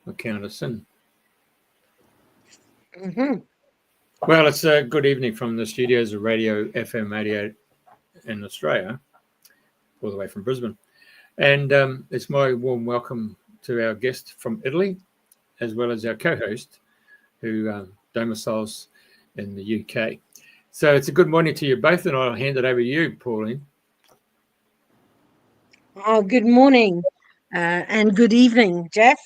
account of sin. Mm-hmm. Well, it's a good evening from the studios of Radio FM88 in Australia, all the way from Brisbane. And it's my warm welcome to our guest from Italy, as well as our co-host, who domiciles in the UK. So it's a good morning to you both, and I'll hand it over to you, Pauline. Oh, good morning and good evening, Jeff.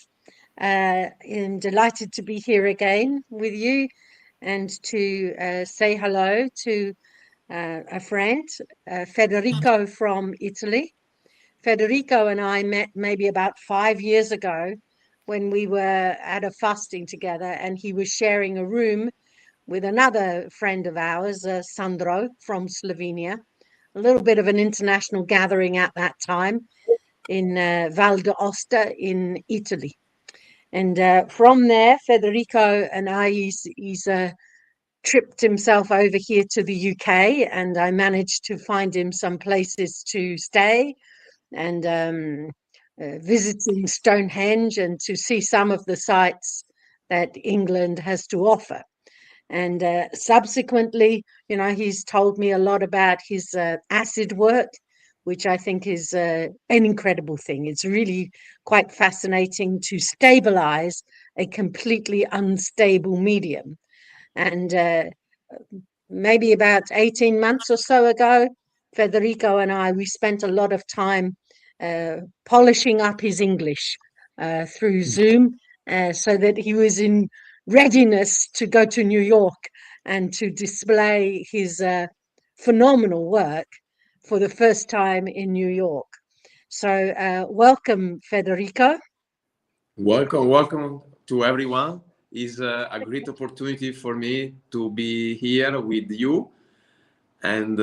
I'm delighted to be here again with you and to say hello to a friend, Federico from Italy. Federico and I met maybe about 5 years ago when we were at a fasting together, and he was sharing a room with another friend of ours, Sandro from Slovenia. A little bit of an international gathering at that time in Val d'Aosta in Italy. And from there, Federico and I, he's tripped himself over here to the UK, and I managed to find him some places to stay and visiting Stonehenge and to see some of the sites that England has to offer. And subsequently, you know, he's told me a lot about his acid work, which I think is an incredible thing. It's really quite fascinating to stabilize a completely unstable medium. And maybe about 18 months or so ago, Federico and I, we spent a lot of time polishing up his English through Zoom so that he was in readiness to go to New York and to display his phenomenal work for the first time in New York. So welcome, Federico. Welcome to everyone. It's a great opportunity for me to be here with you, and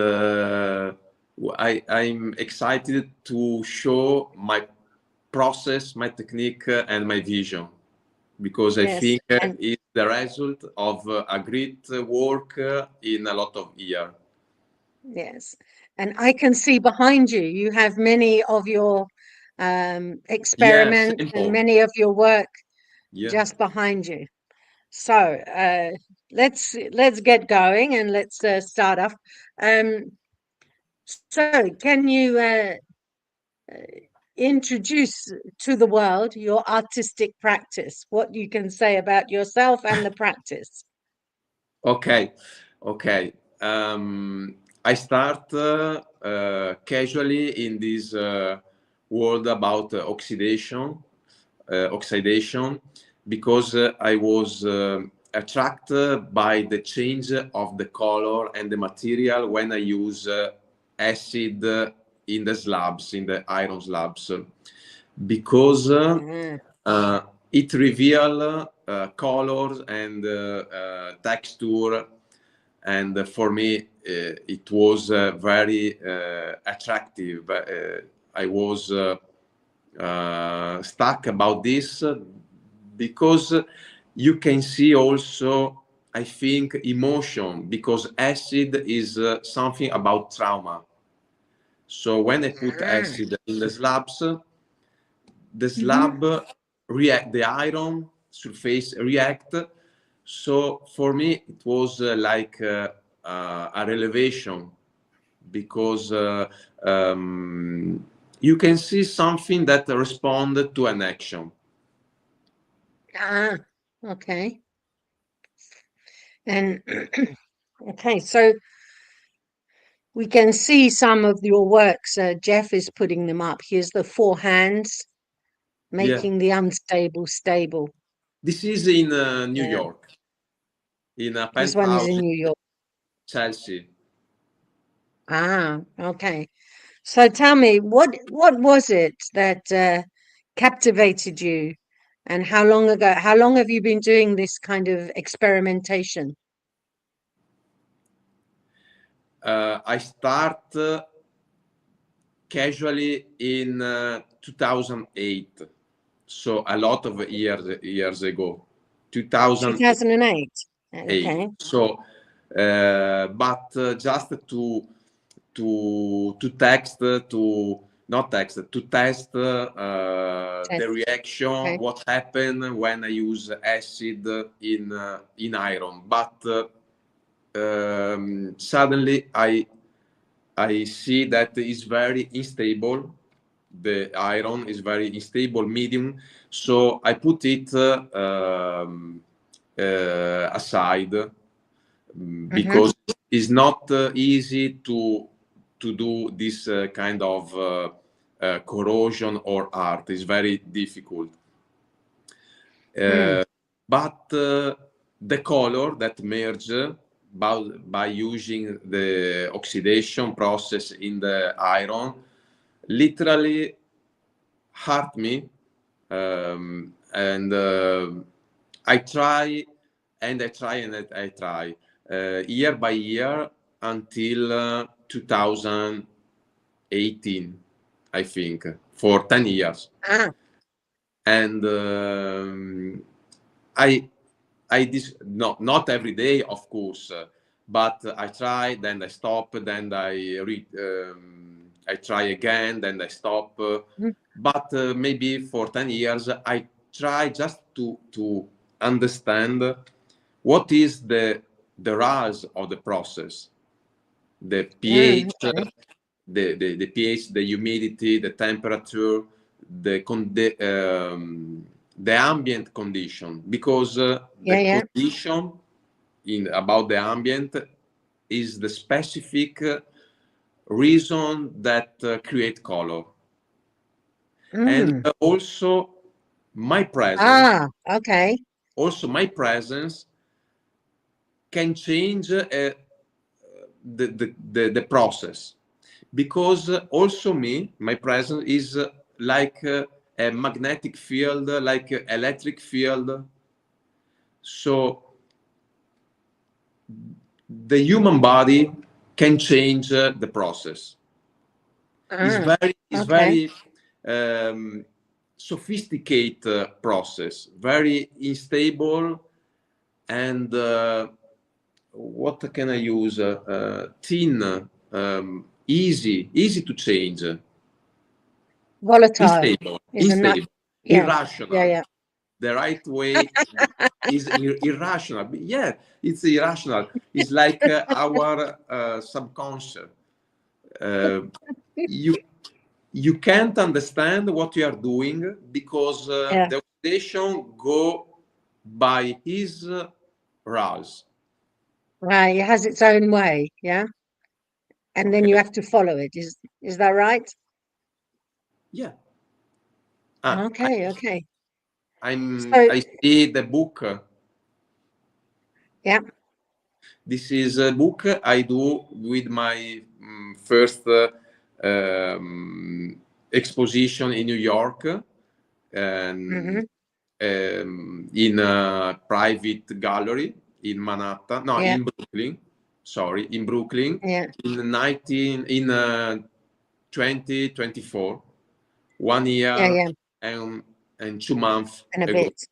I'm excited to show my process, my technique, and my vision, because I think it's the result of a great work in a lot of years. Yes, and I can see behind you, you have many of your experiments and many of your work just behind you. So let's get going and let's start off. So can you introduce to the world your artistic practice, what you can say about yourself and the practice? Okay. I start casually in this world about oxidation, because I was attracted by the change of the color and the material when I use acid in the slabs, in the iron slabs, because it reveals colors and texture, and for me it was very attractive. I was stuck about this because you can see also, I think, emotion, because acid is something about trauma. So when I put acid in the slabs, the slab react, the iron surface react. So for me it was like a revelation, because you can see something that responded to an action. Okay. And okay, so we can see some of your works. Jeff is putting them up. Here's the four hands making the unstable stable. This is in New York, in a penthouse. This one is in New York. Chelsea. Okay. So tell me, what was it that captivated you, and how long have you been doing this kind of experimentation? I start casually in 2008, so a lot of years ago. 2008. Okay. So, but just to text, to not test, to test the reaction, okay. what happened when I use acid in iron. But suddenly I see that it's very unstable. The iron is very unstable medium, so I put it aside because it's not easy to do this kind of corrosion or art. It's very difficult. But the color that merge by using the oxidation process in the iron literally hurt me, and I try year by year until 2018, I think, for 10 years. And not every day, of course, but I try, then I stop, then I try again, then I stop. But maybe for 10 years, I try just to understand what is the rise of the process, the pH, the pH, the humidity, the temperature, the ambient condition, because the condition about the ambient is the specific reason that create color. And also my presence. Also my presence can change the process, because also my presence is like a magnetic field, like an electric field. So the human body can change the process. It's very sophisticated process, very unstable, and what can I use? Thin, easy to change. Volatile. Unstable, irrational. The right way is irrational. Yeah, it's irrational. It's like our subconscious. You can't understand what you are doing, because the oxidation go by his rules. Right, it has its own way, and then you have to follow it. Is that right? Yeah. Okay. I see the book. Yeah. This is a book I do with my first exposition in New York, and in a private gallery in Manhattan. No, in Brooklyn. Sorry, in Brooklyn. Yeah. In 2024, 1 year and 2 months and a ago. bit.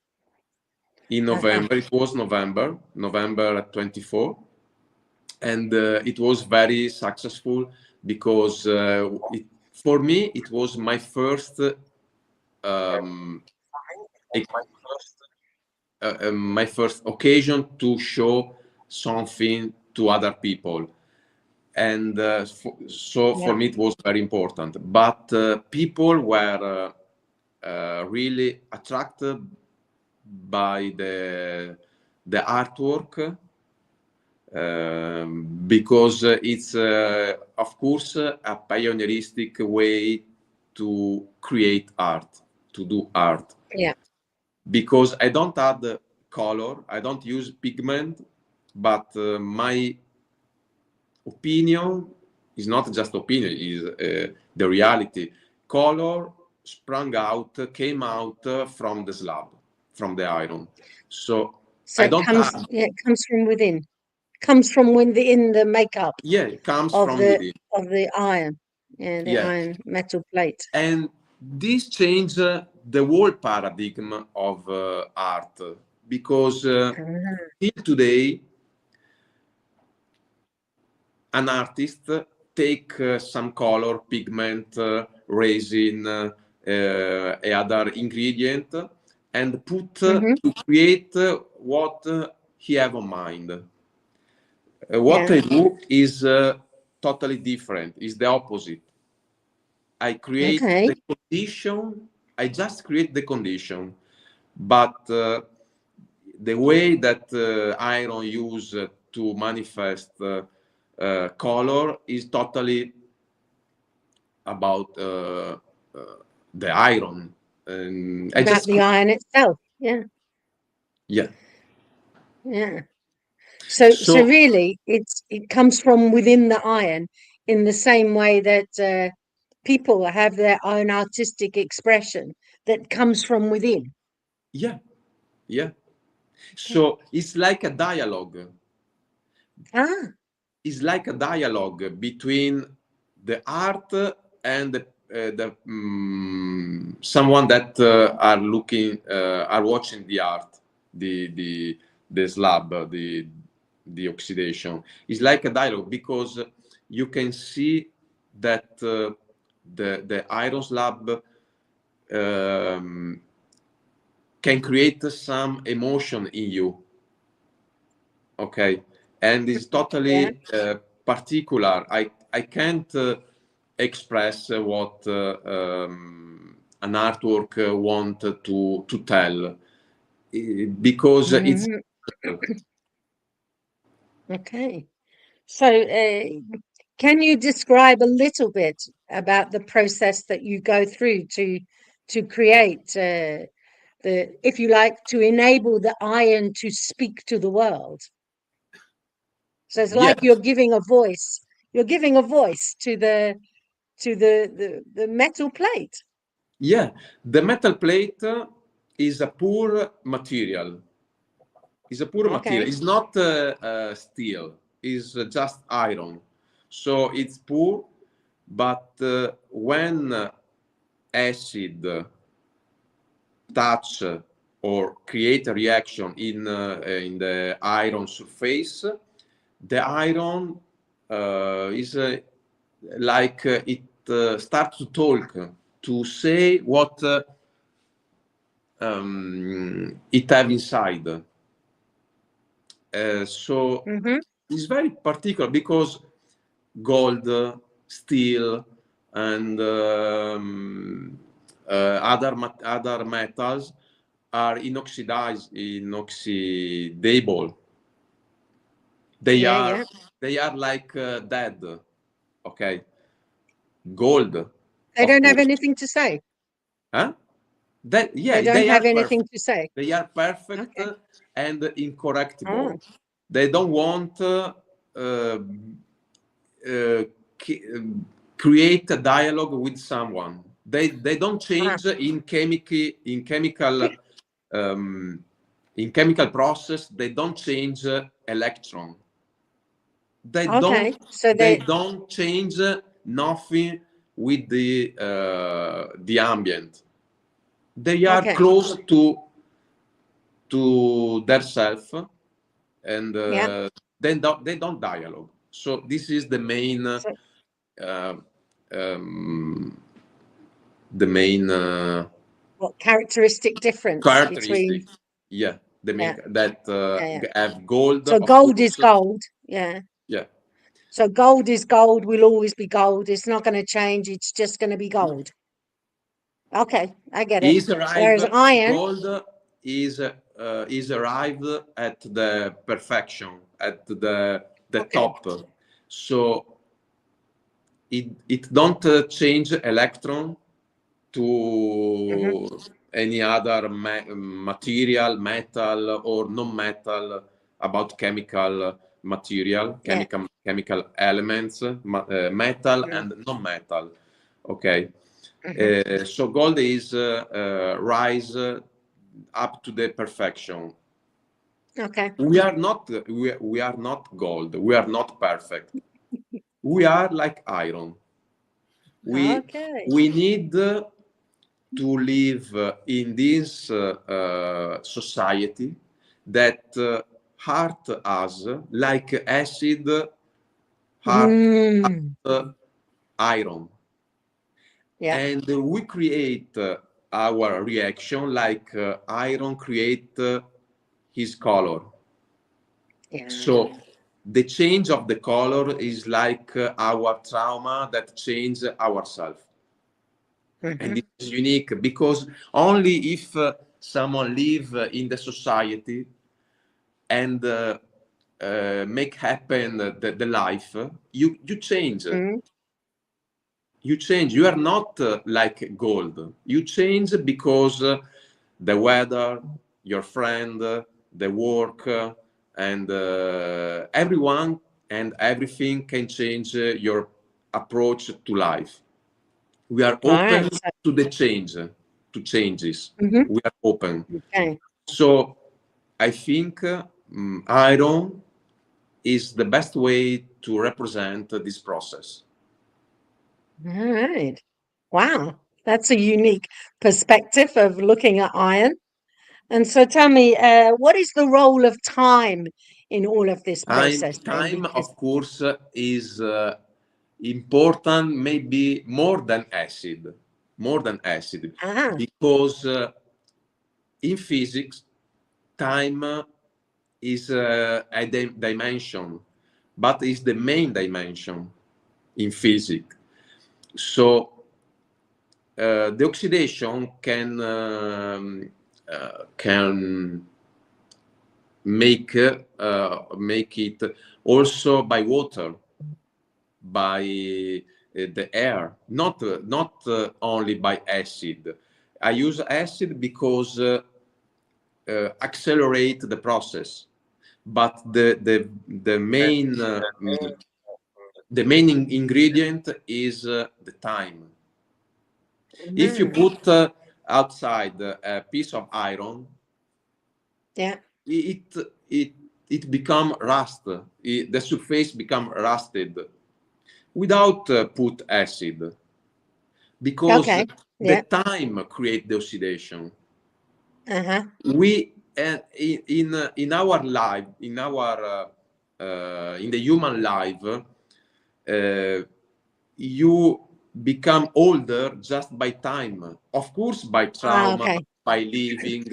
In November, it was November 24, and it was very successful, because for me it was my first my first occasion to show something to other people, and for me it was very important. But people were really attracted by the artwork, because it's of course a pioneeristic way to create art, to do art. Because I don't add color, I don't use pigment, but my opinion is not just opinion, is the reality. Color came out from the slab, from the iron. So I don't add. It comes from within. Comes from within the makeup. Yeah, it comes from within. Of the iron. Iron metal plate. And this changed the whole paradigm of art, because till today, an artist take some color, pigment, resin, other ingredient, and put to create what he have on mind. What I do is totally different. Is the opposite. I create the condition. I just create the condition, but the way that iron use to manifest color is totally about the iron. About the iron itself. Yeah. Yeah. Yeah. So really, it comes from within the iron, in the same way that people have their own artistic expression that comes from within. Yeah. Yeah. So it's like a dialogue. It's like a dialogue between the art and someone that are watching the art, the slab, the oxidation. It's like a dialogue because you can see that the iron slab can create some emotion in you. Okay, and it's totally particular. I can't express what an artwork want to tell because it's okay. So can you describe a little bit about the process that you go through to create if you like, to enable the iron to speak to the world? So it's like you're giving a voice. You're giving a voice to the metal plate. Yeah, the metal plate is a poor material. It's a poor material. It's not steel. It's just iron. So it's poor, but when acid touch or create a reaction in the iron surface, the iron is like it starts to talk, to say what it have inside. So it's very particular because gold, steel, and other metals are inoxidable. They are like dead. Okay, gold. They don't have anything to say. Huh? They don't have anything to say. They are perfect and incorruptible. They don't want create a dialogue with someone. They don't change in chemical process. They don't change electron. They don't change nothing with the ambient. They are close to their self, and they don't dialogue. So this is the main what characteristic difference between have gold. So gold is gold. Yeah. So gold is gold, will always be gold. It's not going to change. It's just going to be gold. Okay, I get it. Whereas iron, gold is arrived at the perfection, at the top. So it don't change electron to any other material, metal or non-metal, about chemical material, chemical elements, metal and non-metal. Okay. So gold is rise up to the perfection. Okay. We are not gold. We are not perfect. We are like iron. We need to live in this society that hurt us like acid hurt iron. Yeah. And we create our reaction like iron create his color. Yeah. So the change of the color is like our trauma that change ourselves. And it is unique because only if someone live in the society and make happen the life, you change. You change. You are not like gold. You change because the weather, your friend, the work, and everyone and everything can change your approach to life. We are open to the change, to changes. We are open. Okay. So I think iron is the best way to represent this process. All right. Wow. That's a unique perspective of looking at iron. And so tell me, what is the role of time in all of this process? Time, of course, is important, maybe more than acid, because in physics, time is a dimension, but is the main dimension in physics. So the oxidation can make it also by water, by the air, not only by acid. I use acid because accelerate the process, but the main ingredient is the time. If you put outside a piece of iron, it become rust. The surface become rusted without put acid, because the time create the oxidation. We in our life, in the human life, you become older just by time, of course, by trauma, by living,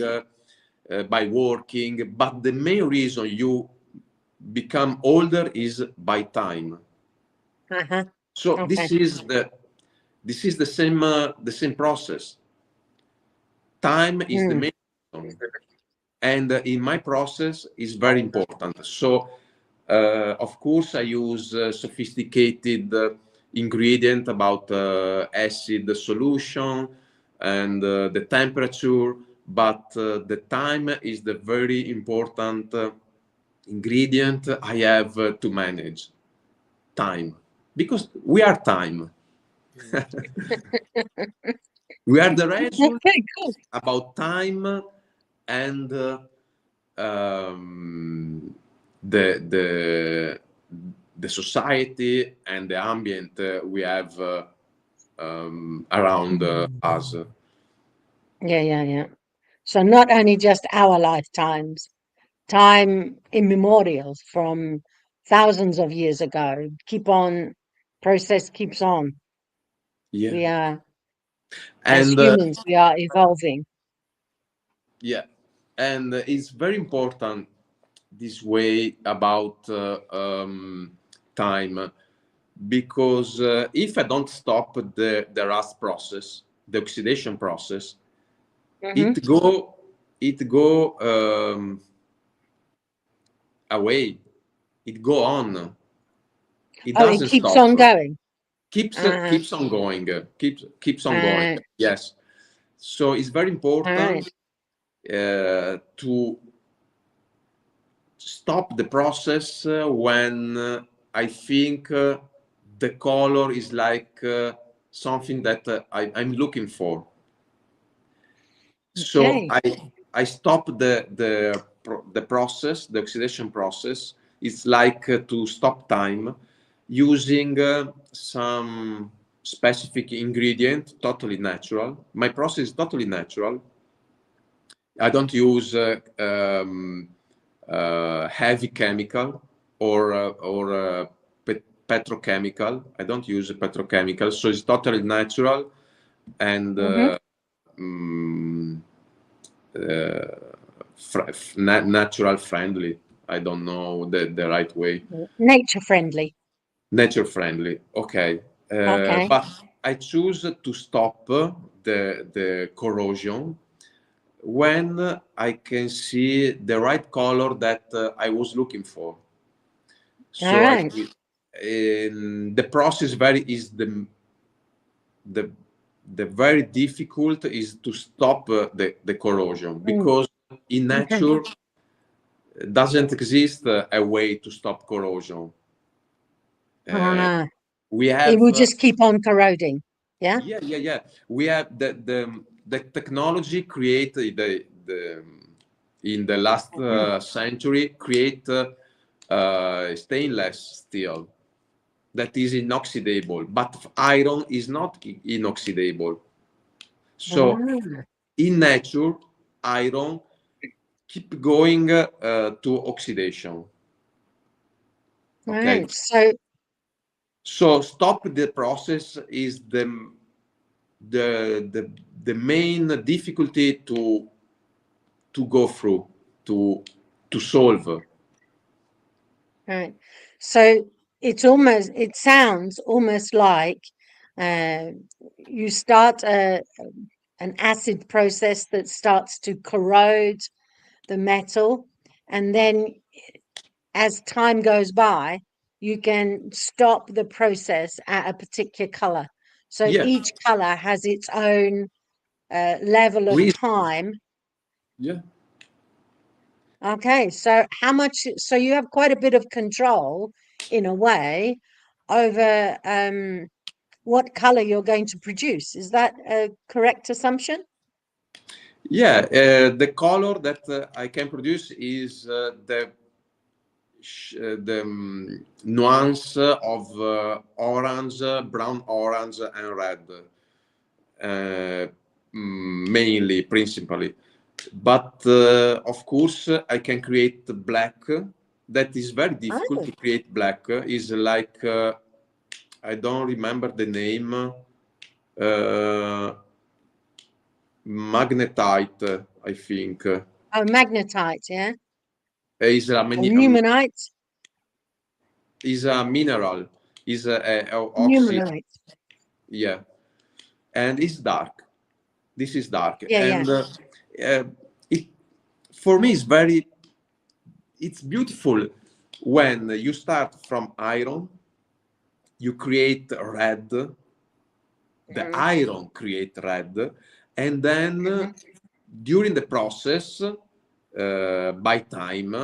by working, but the main reason you become older is by time. So this is the same process. Time is the main reason, and in my process is very important. So of course I use sophisticated ingredient about acid solution and the temperature, but the time is the very important ingredient I have to manage. Time, because we are time. We are the result about time and the society and the ambient we have around us. Yeah. So not only just our lifetimes, time immemorial from thousands of years ago. Process keeps on. Yeah. We are, as humans, we are evolving. Yeah, and it's very important this way about time, because if I don't stop the rust process, the oxidation process, it go away, it go on, it doesn't it keeps stop. on going. Keeps on going, keeps on going. Yes, so it's very important to stop the process when I think the color is like something that I'm looking for. So I stop the process, the oxidation process. It's like to stop time using some specific ingredient, totally natural. My process is totally natural. I don't use heavy chemical or petrochemical. I don't use a petrochemical, so it's totally natural. and natural friendly. I don't know the right way. Nature friendly. Nature friendly. Okay. Okay. But I choose to stop the corrosion when I can see the right color that I was looking for. So All right. the process is the very difficult is to stop the corrosion, because in nature doesn't exist a way to stop corrosion. We have it will just keep on corroding. Yeah. Yeah. We have the technology created in the last century, create stainless steel that is inoxidable, but iron is not inoxidable. So in nature, iron keep going to oxidation. Okay. Right. So stop the process is the main difficulty to go through, to solve. Right. So it sounds almost like you start an acid process that starts to corrode the metal, and then as time goes by, you can stop the process at a particular color. So each color has its own level of time. Yeah. Okay, so so you have quite a bit of control in a way over what color you're going to produce. Is that a correct assumption? Yeah, the color that I can produce is the nuance of orange, brown orange, and red, mainly, principally. But of course, I can create black. That is very difficult to create black. Is like I don't remember the name. Magnetite, I think. Oh, magnetite, yeah. Is a Numenite. Is a mineral. Is a Numenite. Yeah, and it's dark. This is dark, Yeah, and it for me is very. It's beautiful when you start from iron. You create red. The iron create red, and then during the process, by time,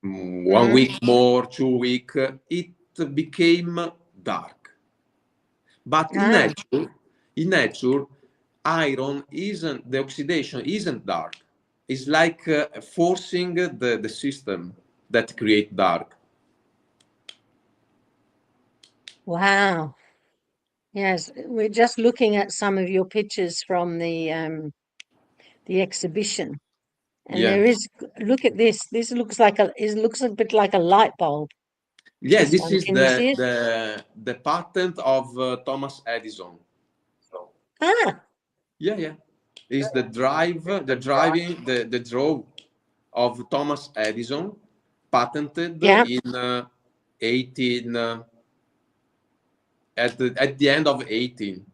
1 week more, 2 weeks, it became dark. But in nature, iron isn't, the oxidation isn't dark. It's like forcing the system that create dark. Wow. Yes, we're just looking at some of your pictures from the exhibition, and there is. Look at this. This looks like it looks a bit like a light bulb. Yeah, this is Can you see it? the patent of Thomas Edison. Yeah. Is the draw of Thomas Edison, patented in 18 at the end of 18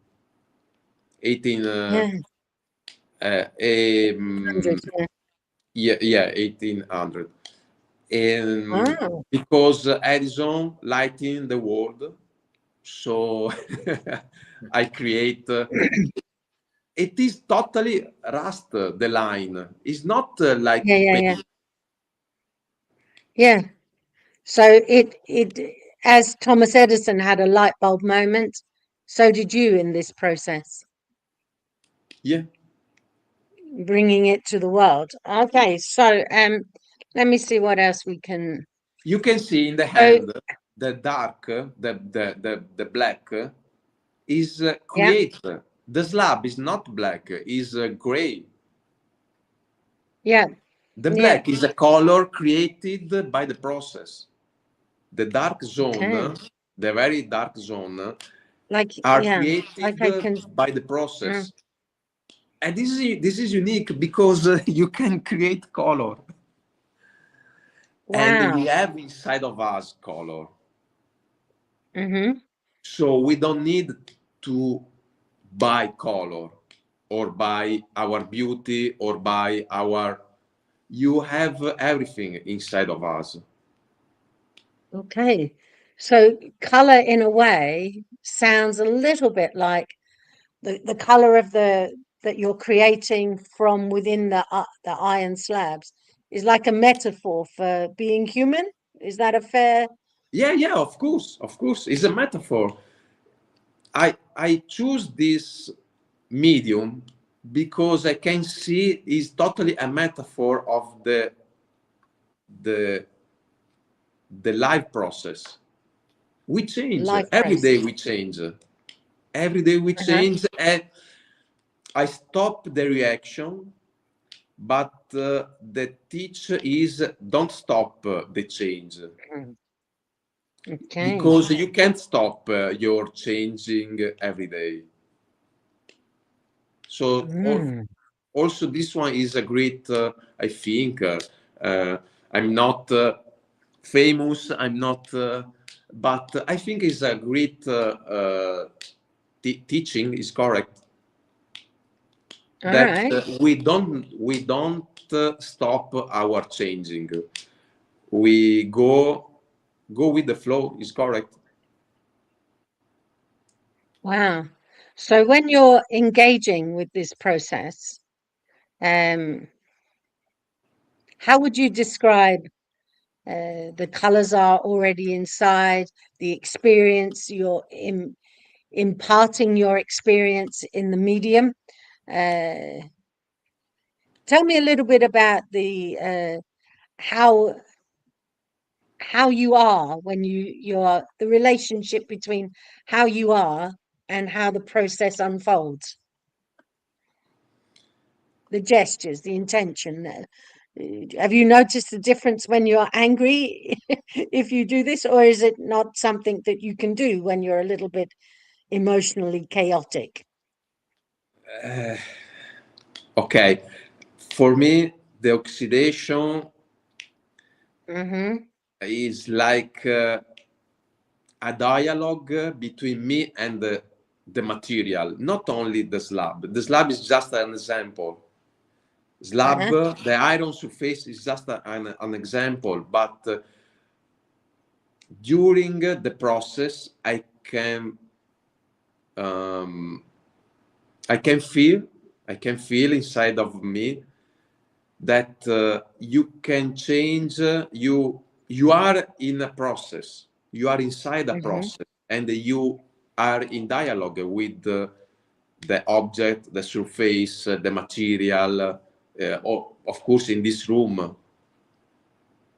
1800. Because Edison lighting the world, so I create. It is totally rust. The line is not like yeah. So it as Thomas Edison had a light bulb moment, so did you in this process. Yeah. Bringing it to the world. Okay, so let me see what else we can. You can see in the hand the dark, the black is created. The slab is not black, is gray. Yeah. The black is a color created by the process. The dark zone, the very dark zone, are yeah, created like I can. by the process. And this is unique because you can create color. Wow. And we have inside of us color. Mm-hmm. So we don't need to buy color or buy our beauty or buy our... You have everything inside of us. Okay. So color in a way sounds a little bit like the color of that you're creating from within the iron slabs is like a metaphor for being human. Is that a fair? Yeah, of course, it's a metaphor. I choose this medium because I can see it's totally a metaphor of the life process. We change Life every day. process. We change every day. We Uh-huh. change, and I stop the reaction. But the teach is don't stop the change. Okay. Because you can't stop your changing every day. So also this one is a great, I think, I'm not famous, I'm not, but I think it's a great teaching is correct. All That right. we don't stop our changing. We go with the flow is correct. Wow. So when you're engaging with this process, how would you describe the colors are already inside, the experience, you're imparting your experience in the medium? Tell me a little bit about the how you are when you're the relationship between how you are and how the process unfolds. The gestures, the intention. Have you noticed the difference when you're angry if you do this, or is it not something that you can do when you're a little bit emotionally chaotic? Okay, for me the oxidation is like a dialogue between me and the material, not only the slab. The slab is just an example. Slab, the iron surface is just an example, but during the process, I can feel inside of me that you can change. You are in a process. You are inside a process, and you are in dialogue with the object, the surface, the material. Of course, in this room,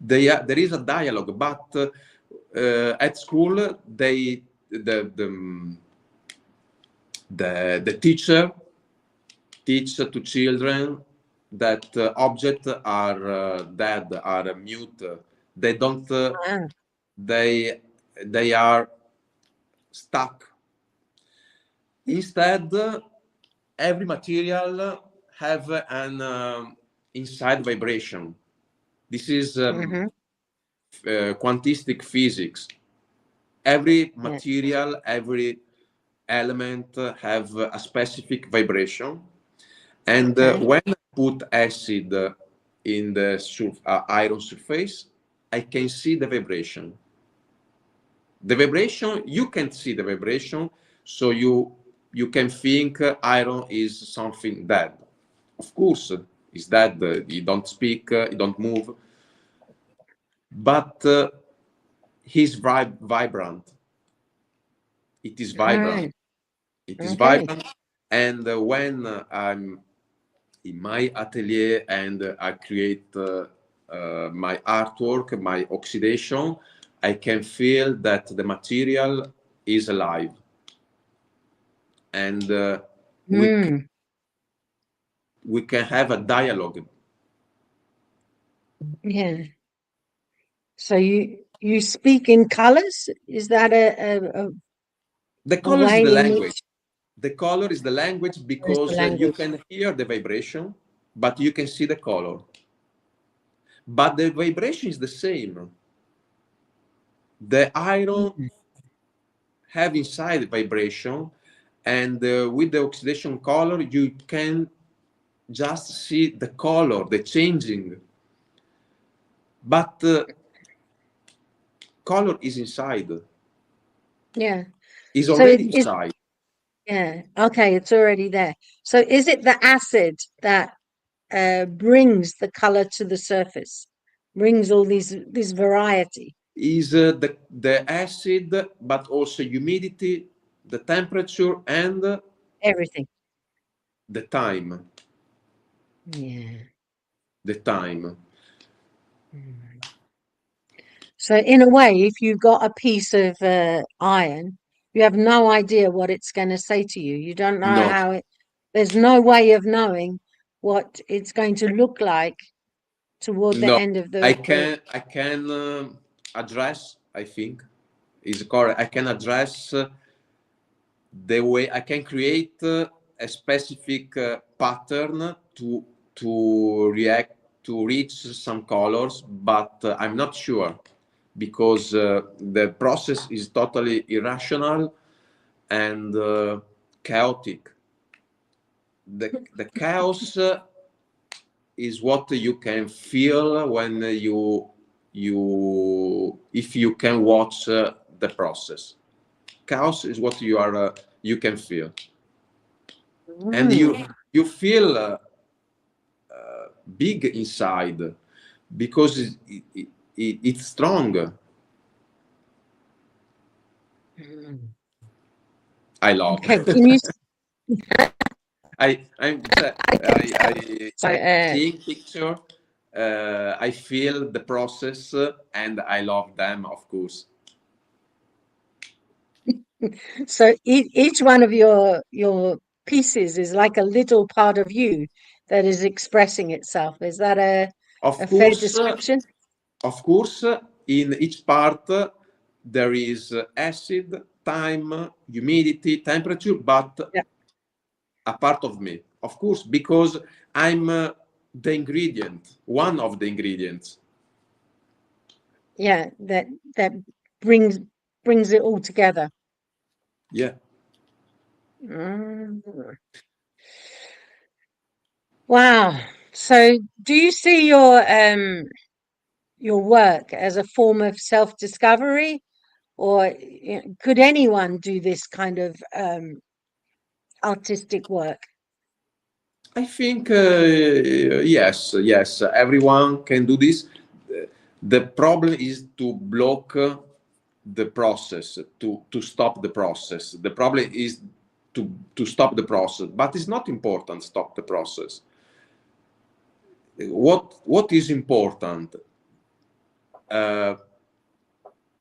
there is a dialogue, but at school, the teacher teach to children that objects are dead, are mute. They don't. They are stuck. Instead, every material have an inside vibration. This is quantistic physics. Every material, every element have a specific vibration, and when I put acid in the iron surface, I can see the vibration. The vibration, you can see the vibration, so you can think iron is something dead. Of course, it's dead. You don't speak, you don't move, but he's vibrant. It is vibrant. It is vibrant, and when I'm in my atelier and I create my artwork, my oxidation, I can feel that the material is alive, and we can have a dialogue. Yeah. So you speak in colors? Is that a The a color is way the in language. which The color is the language because you language. can hear the vibration, but you can see the color. But the vibration is the same. The iron have inside vibration, and with the oxidation color, you can just see the color, the changing. But color is inside. Yeah. Is So already inside. yeah. Okay, it's already there. So is it the acid that brings the color to the surface, brings all this variety? Is the acid, but also humidity, the temperature, and Everything. the time. Yeah. The time. So in a way, if you've got a piece of iron, you have no idea what it's going to say to you. You don't know No, how it, there's no way of knowing what it's going to look like toward the no. end of I the can address. I think is correct. I can address the way I can create a specific pattern to react to reach some colors, but I'm not sure because the process is totally irrational and chaotic. The chaos is what you can feel when if you can watch the process. Chaos is what you can feel, and you feel big inside because it's strong. I love. Okay, can you I'm so seeing picture. I feel the process, and I love them, of course. so each one of your pieces is like a little part of you that is expressing itself. Is that a fair description? Of course, in each part there is acid, time, humidity, temperature, but Yeah. a part of me, of course, because I'm the ingredient, one of the ingredients. Yeah, that brings it all together. Yeah. Wow. So do you see your work as a form of self-discovery, or could anyone do this kind of artistic work? I think yes, everyone can do this. The problem is to block the process, to stop the process. The problem is to stop the process, but it's not important stop the process. What is important?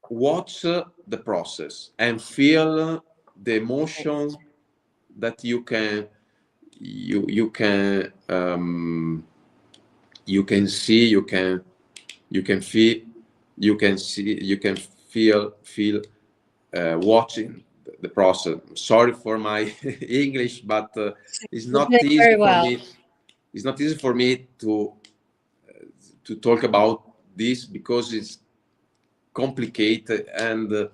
Watch the process and feel the emotion that you can see, you can feel, you can feel watching the process. Sorry for my English, but it's not easy Very for well. me. It's not easy for me to talk about this because it's complicated, and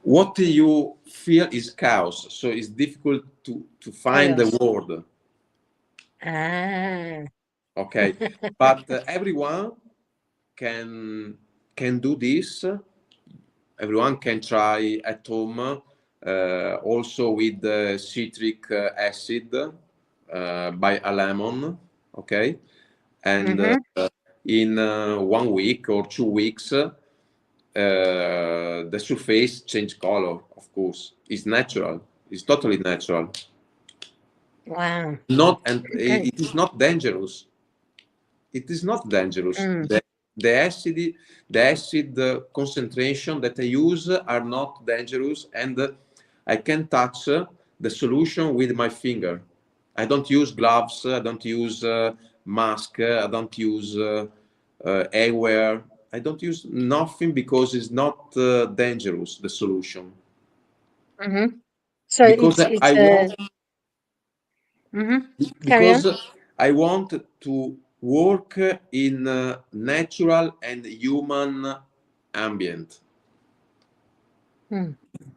what you feel is chaos, so it's difficult to find the word. Okay, but everyone can do this. Everyone can try at home, also with citric acid by a lemon. Okay, and in 1 week or 2 weeks, the surface change color. Of course, it's natural. It's totally natural. Wow. It is not dangerous. It is not dangerous. The acid concentration that I use are not dangerous, and I can touch the solution with my finger. I don't use gloves. I don't use mask. I don't use eyewear. I don't use nothing because it's not dangerous, the solution. So Because it's Carry on. because I want to work in a natural and human ambient.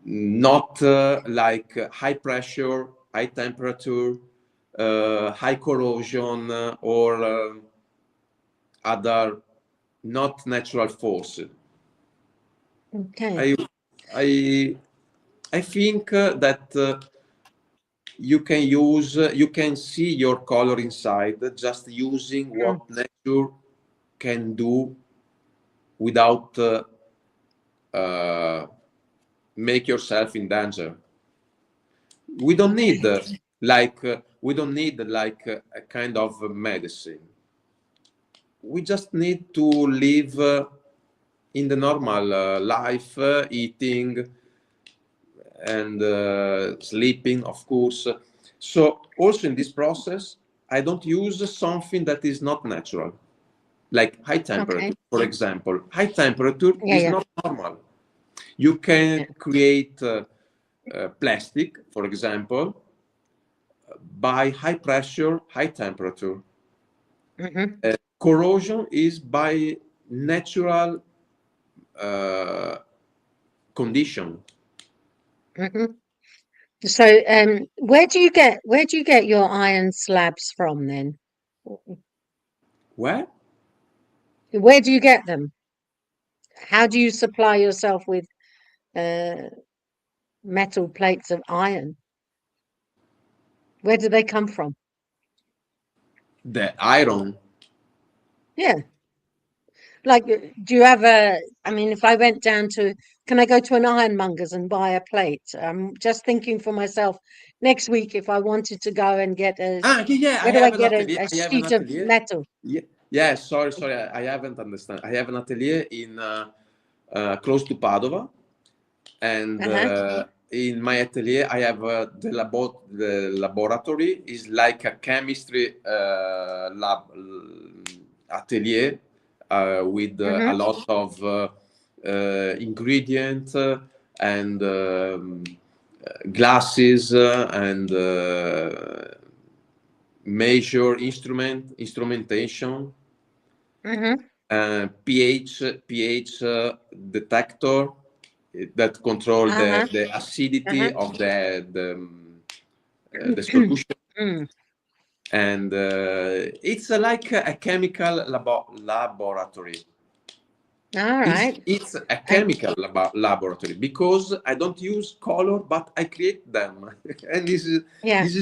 Not like high pressure, high temperature, high corrosion, or other not natural force. Okay. I think that you can see your color inside just using what nature can do without make yourself in danger. We don't need like a kind of medicine. We just need to live in the normal life, eating and sleeping, of course. So also in this process, I don't use something that is not natural, like high temperature, for example. High temperature is not normal. You can create plastic, for example, by high pressure, high temperature. Corrosion is by natural condition. So where do you get your iron slabs from then? Where do you get them? How do you supply yourself with metal plates of iron? Where do they come from? The iron. Yeah. Like, do you have I mean, if I went down to, can I go to an ironmonger's and buy a plate? I'm just thinking for myself, next week, if I wanted to go and get where do I get a sheet of metal? Yeah, sorry, I haven't understand. I have an atelier in close to Padova, and in my atelier I have the laboratory is like a chemistry atelier with a lot of ingredients and glasses and measure instrumentation, pH detector that control the acidity of the solution. And it's like a chemical laboratory. All right. It's a chemical laboratory because I don't use color, but I create them, and this is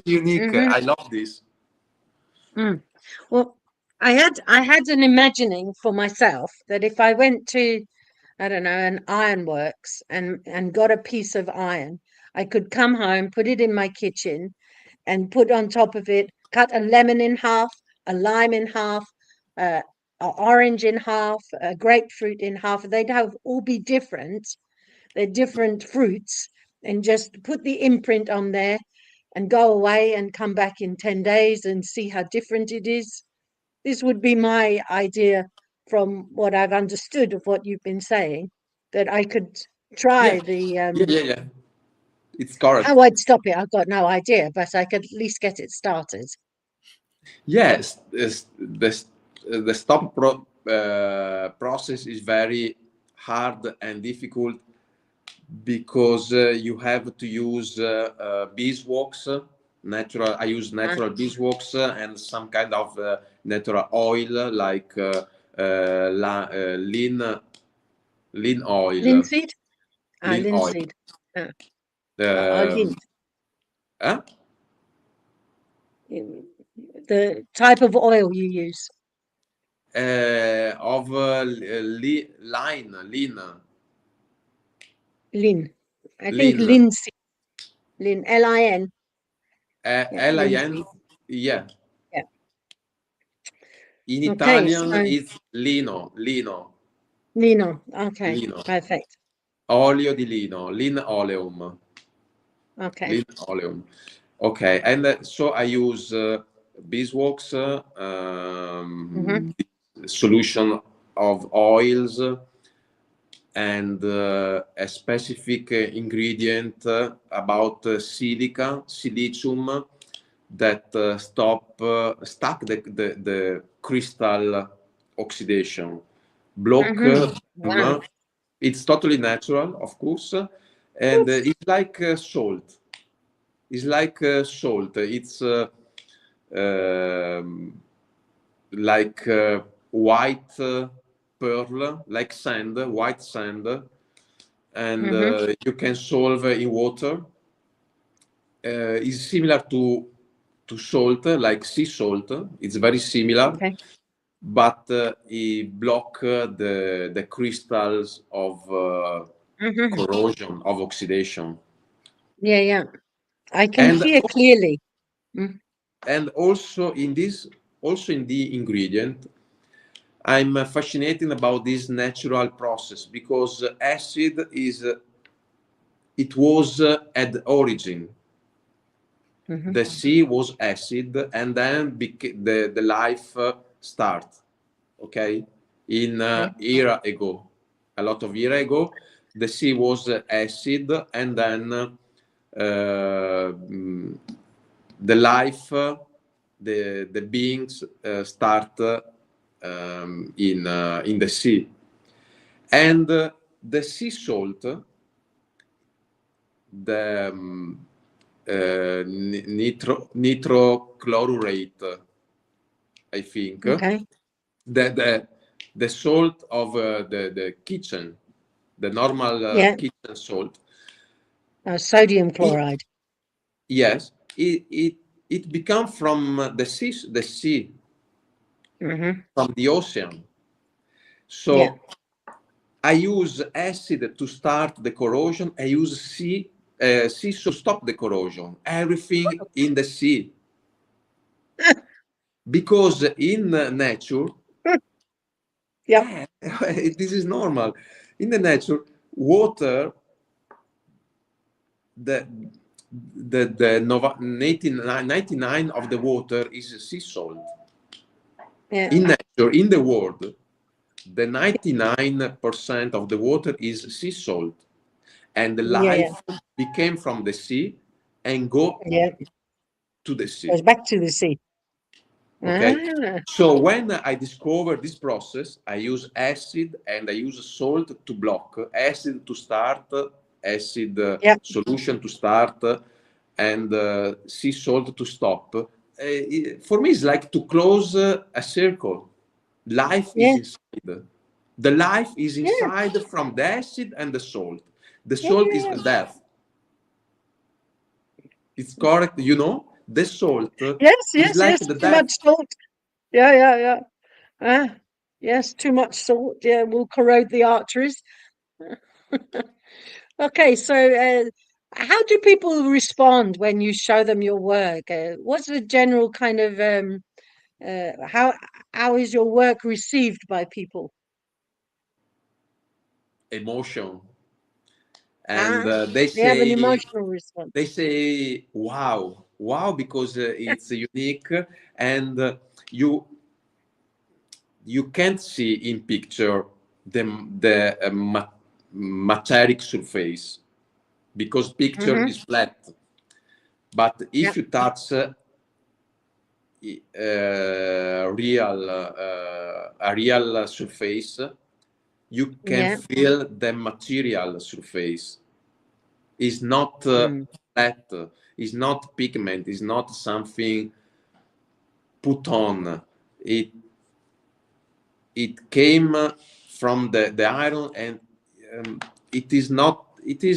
unique. I love this. Well, I had an imagining for myself that if I went to, I don't know, an ironworks and got a piece of iron, I could come home, put it in my kitchen, and put on top of it, cut a lemon in half, a lime in half, an orange in half, a grapefruit in half. They'd all be different. They're different fruits, and just put the imprint on there and go away and come back in 10 days and see how different it is. This would be my idea from what I've understood of what you've been saying, that I could try Yeah. It's correct. How I'd stop it, I've got no idea, but I could at least get it started. Yes, the stop process is very hard and difficult because you have to use beeswax, natural. I use natural beeswax and some kind of natural oil like lean oil. Linseed? Linseed. Linseed. The type of oil you use. Of lean. Lin. I think linseed. Lin. L-I-N. L-I-N. Yeah. In Italian, it's lino. Lino. Okay. Lino. Perfect. Olio di lino. Linoleum. Okay. Linoleum. Okay. And so I use beeswax solution of oils and a specific ingredient about silicium that stuck the crystal oxidation, block Wow. it's totally natural, of course, and it's like salt. It's like salt. It's like white pearl, like sand, white sand, and you can solve in water. It's similar to salt, like sea salt. It's very similar, Okay. but it block the crystals of corrosion, of oxidation. Yeah, yeah. I can And hear clearly. and also in the ingredient, I'm fascinated about this natural process, because acid it was at the origin. The sea was acid, and then the life start. Okay, in era ago, a lot of year ago, the sea was acid, and then the life, the beings start in the sea, and the sea salt, the nitrochlorate, I think. Okay. The salt of the kitchen, the normal kitchen salt. Sodium chloride. Yes, it become from the sea, from the ocean. So I use acid to start the corrosion. I use sea to stop the corrosion. Everything in the sea. Because in nature, this is normal. In the nature, water, the 99 of the water is sea salt. In nature, in the world, the 99% of the water is sea salt, and the life became from the sea and go to the sea. Goes back to the sea. Okay, so when I discovered this process, I use acid and I use salt to block, acid to start, acid solution to start, and sea salt to stop. For me, it's like to close a circle. Life is inside. The life is inside from the acid and the salt. The salt is the death. It's correct, you know? The salt is like the too death. much salt. Yes, too much salt will corrode the arteries. Okay, so how do people respond when you show them your work? What's the general kind of how is your work received by people? Emotion, and they have an emotional response. They say wow, because it's unique, and you can't see in picture the metallic surface, because picture is flat, but if you touch a real surface, you can feel the material surface. It's not flat, it's not pigment, it's not something put on. It came from the iron, and it is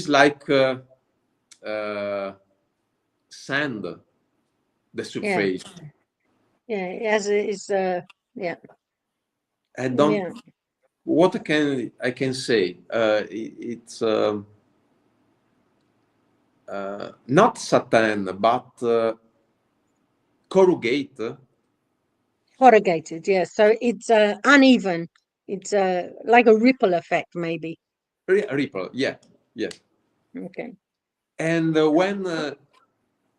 like sand, the surface. I don't. What I can say? It's not satin, but corrugated. Corrugated, so it's uneven. It's like a ripple effect, maybe. Ripple, yes. Okay. And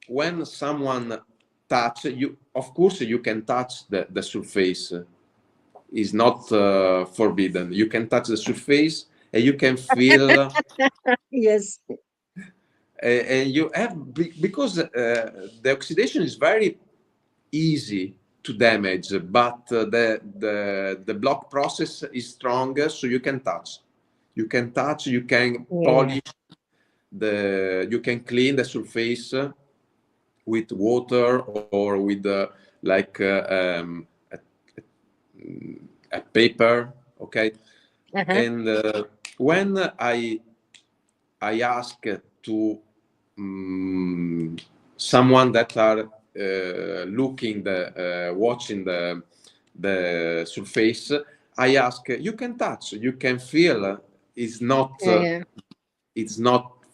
when someone touch you, of course you can touch the surface. is not forbidden. You can touch the surface and you can feel. Yes. And you have, because the oxidation is very easy to damage, but the block process is stronger, so you can touch. You can touch, you can polish you can clean the surface with water or with like a paper, okay? And when I ask to someone that are looking watching the surface, I ask, you can touch, you can feel, it's not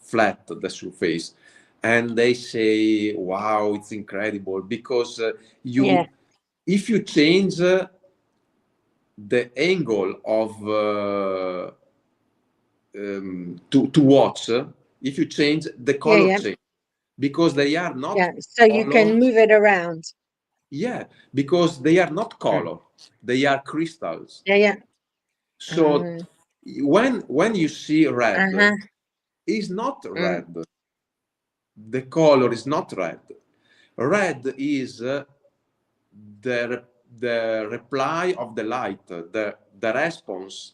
flat, the surface, and they say, wow, it's incredible, because if you change the angle of to watch, if you change the color change, because they are not so you can move it around, because they are not color, they are crystals. So when you see red, it's not red, the color is not red. Red is the reply of the light, the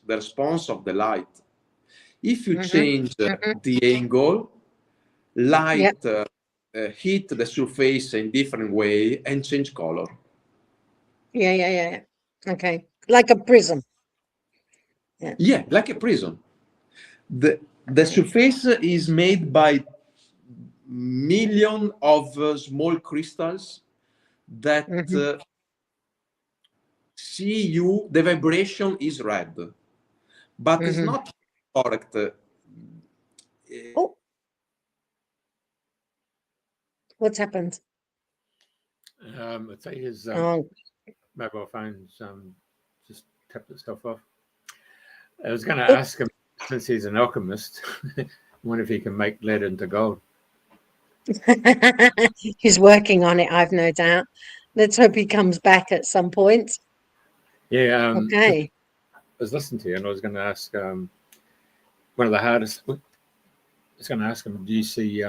response of the light. If you change the angle, light hit the surface in different way and change color. Okay, like a prism. Like a prism. The surface is made by millions of small crystals that see you. The vibration is red, but it's not correct. What's happened? I think his mobile phone's just tapped itself off. I was going to ask him, since he's an alchemist, I wonder if he can make lead into gold. He's working on it, I've no doubt. Let's hope he comes back at some point. Okay. I was listening to you, and I was going to ask one of the hardest. I was going to ask him, do you see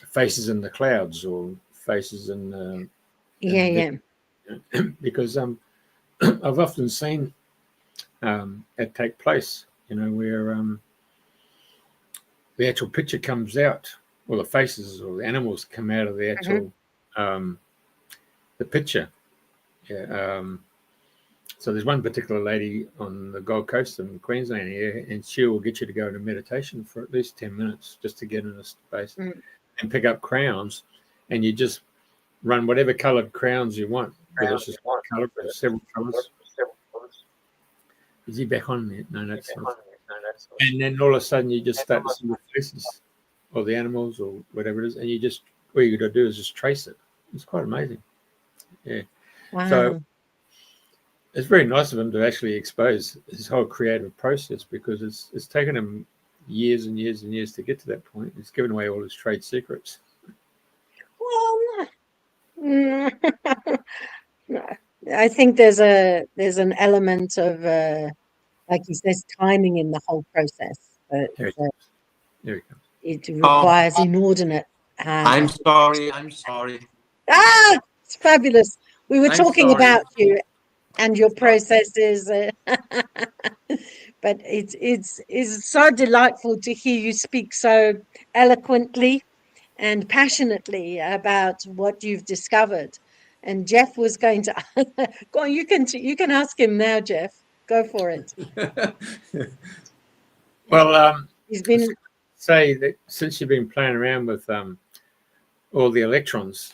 faces in the clouds or faces in because I've often seen it take place, where the actual picture comes out, or the faces or the animals come out of the actual the picture. So there's one particular lady on the Gold Coast in Queensland here, and she will get you to go into meditation for at least 10 minutes just to get in a space and pick up crowns, and you just run whatever coloured crowns you want. Whether it's just one colour, but several colours. Is he back on there? No, that's not. And then all of a sudden you just start to see the faces or the animals or whatever it is, and you just, all you got to do is just trace it. It's quite amazing. Wow. So it's very nice of him to actually expose his whole creative process, because it's taken him years and years and years to get to that point. He's given away all his trade secrets. Well, I think there's an element of, like he says, timing in the whole process. Here he comes. It requires inordinate. I'm sorry. It's fabulous. We were talking about you and your processes, but it's so delightful to hear you speak so eloquently and passionately about what you've discovered. And Jeff was going to go on. You can ask him now, Jeff. Go for it. Well, he's been say that since you've been playing around with all the electrons,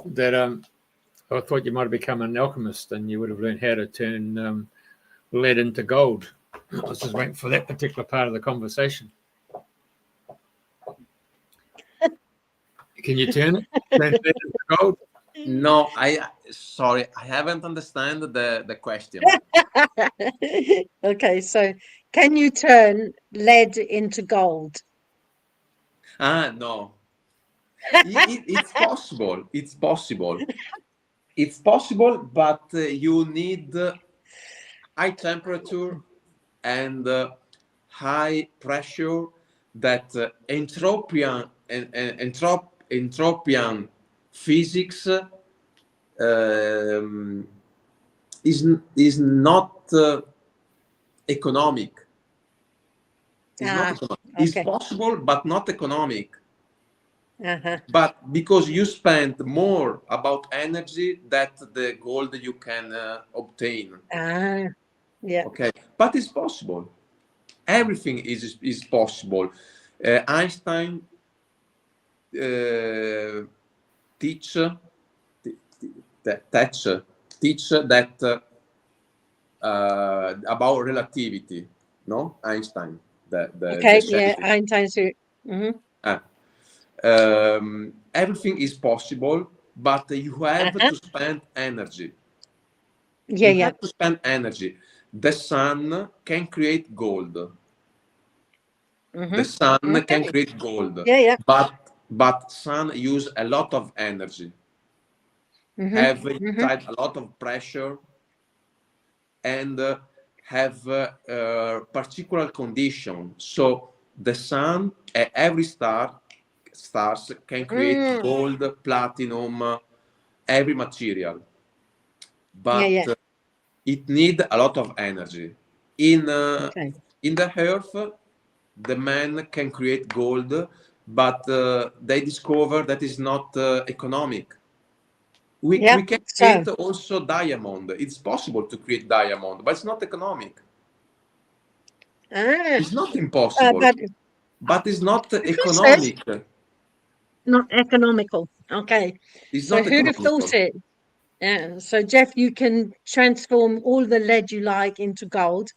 that I thought you might have become an alchemist and you would have learned how to turn lead into gold. I was just waiting for that particular part of the conversation. Can you turn lead into gold? No, sorry, I haven't understand the question. Okay, so can you turn lead into gold? No. It's possible. It's possible, but you need high temperature and high pressure, that entropian physics is not economic. It's not economic. Okay. It's possible, but not economic. Uh-huh. But because you spend more about energy that the gold you can obtain. Yeah. Okay, but it's possible. Everything is possible. Einstein teach that about relativity. No, Einstein. Okay. Yeah. Einstein's. Mm-hmm. Everything is possible, but you have to spend energy. You have to spend energy. The sun can create gold. Mm-hmm. The sun can create gold. Yeah. But sun use a lot of energy. Mm-hmm. Have inside a lot of pressure, and have particular condition. So the sun, every stars can create gold, platinum, every material, but it need a lot of energy. In the earth, the man can create gold, but they discover that is not economic. We can create also diamond. It's possible to create diamond, but it's not economic. It's not impossible, but it's not economic. Not economical. Okay. It's so not who'd have thought it? Yeah. So Jeff, you can transform all the lead you like into gold,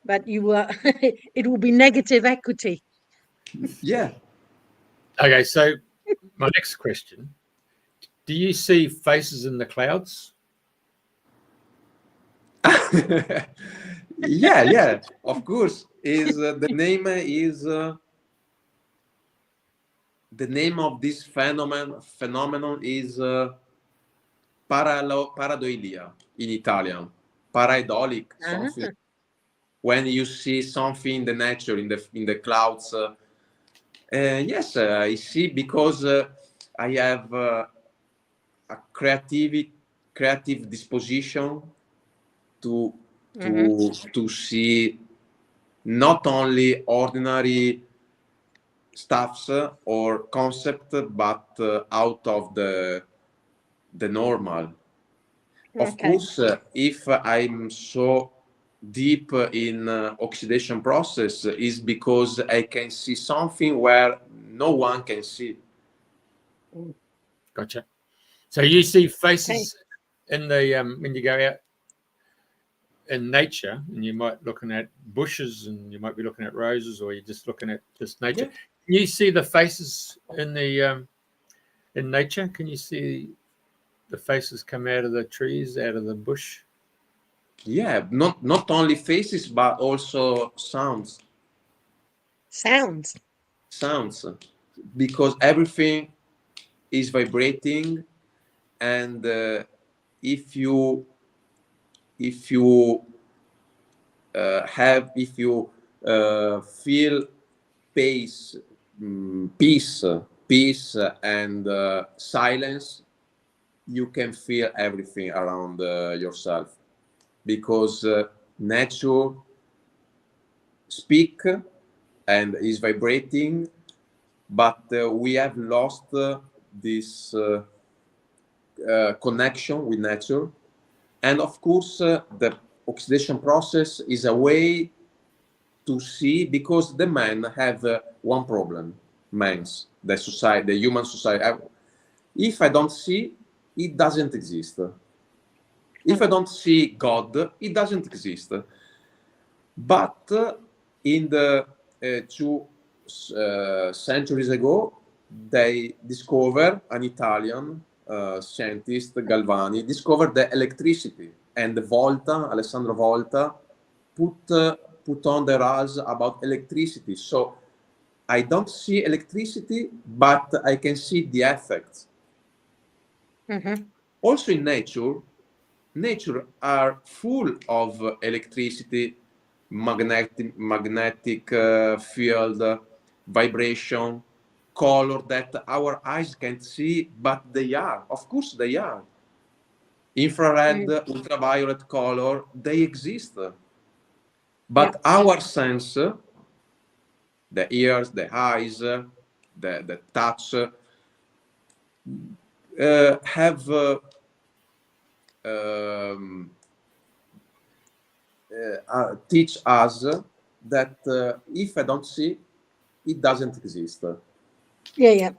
but it will be negative equity. Yeah. Okay, so my next question: do you see faces in the clouds? yeah, of course. The name of this phenomenon is pareidolia in Italian. Pareidolia, something. When you see something in the nature, in the clouds. Yes, I see, because I have a creative disposition to see not only ordinary stuffs or concept, but out of the normal. Of course, if I'm so deep in oxidation process, is because I can see something where no one can see. Gotcha. So you see faces in the when you go out in nature, and you might be looking at bushes, and you might be looking at roses, or you're just looking at just nature. Yeah. Can you see the faces in the in nature? Can you see the faces come out of the trees, out of the bush? Yeah, not only faces, but also sounds, because everything is vibrating, and if you feel peace and silence, you can feel everything around yourself, because nature speak and is vibrating, but we have lost this connection with nature. And of course, the oxidation process is a way to see, because the man have one problem, the human society. If I don't see, it doesn't exist. If I don't see God, it doesn't exist. But in the 2 centuries ago, they discovered, an Italian scientist, Galvani, discovered the electricity, and Alessandro Volta put on the rules about electricity. So I don't see electricity, but I can see the effects. Also in nature, nature are full of electricity, magnetic field, vibration, color that our eyes can't see, but they are. Of course, they are. Infrared, ultraviolet color, they exist. But our sense, the ears, the eyes, the touch, have teach us that if I don't see, it doesn't exist. Yeah.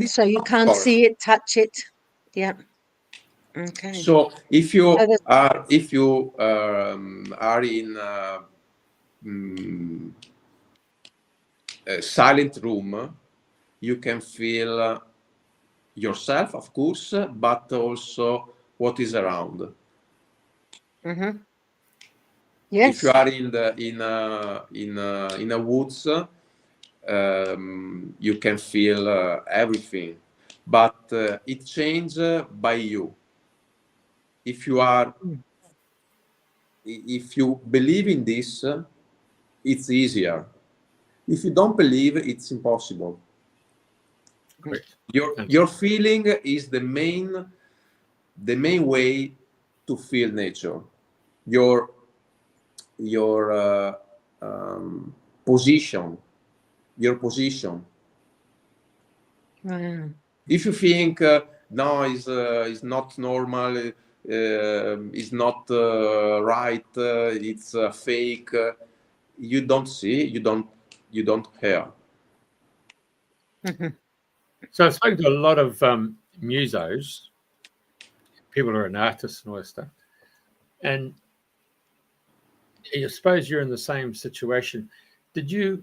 So you can't see it, touch it. Yeah. Okay. So if you are in a silent room, you can feel yourself, of course, but also what is around. Yes. If you are in a woods, you can feel everything, but it changes by you. If you believe in this, it's easier. If you don't believe, it's impossible. Correct. Your feeling is the main way to feel nature. Your position. Wow. If you think no, is not normal, is not right, it's fake, you don't see, you don't hear. So I've spoken to a lot of musos, people who are an artist and all that stuff, and I suppose you're in the same situation. Did you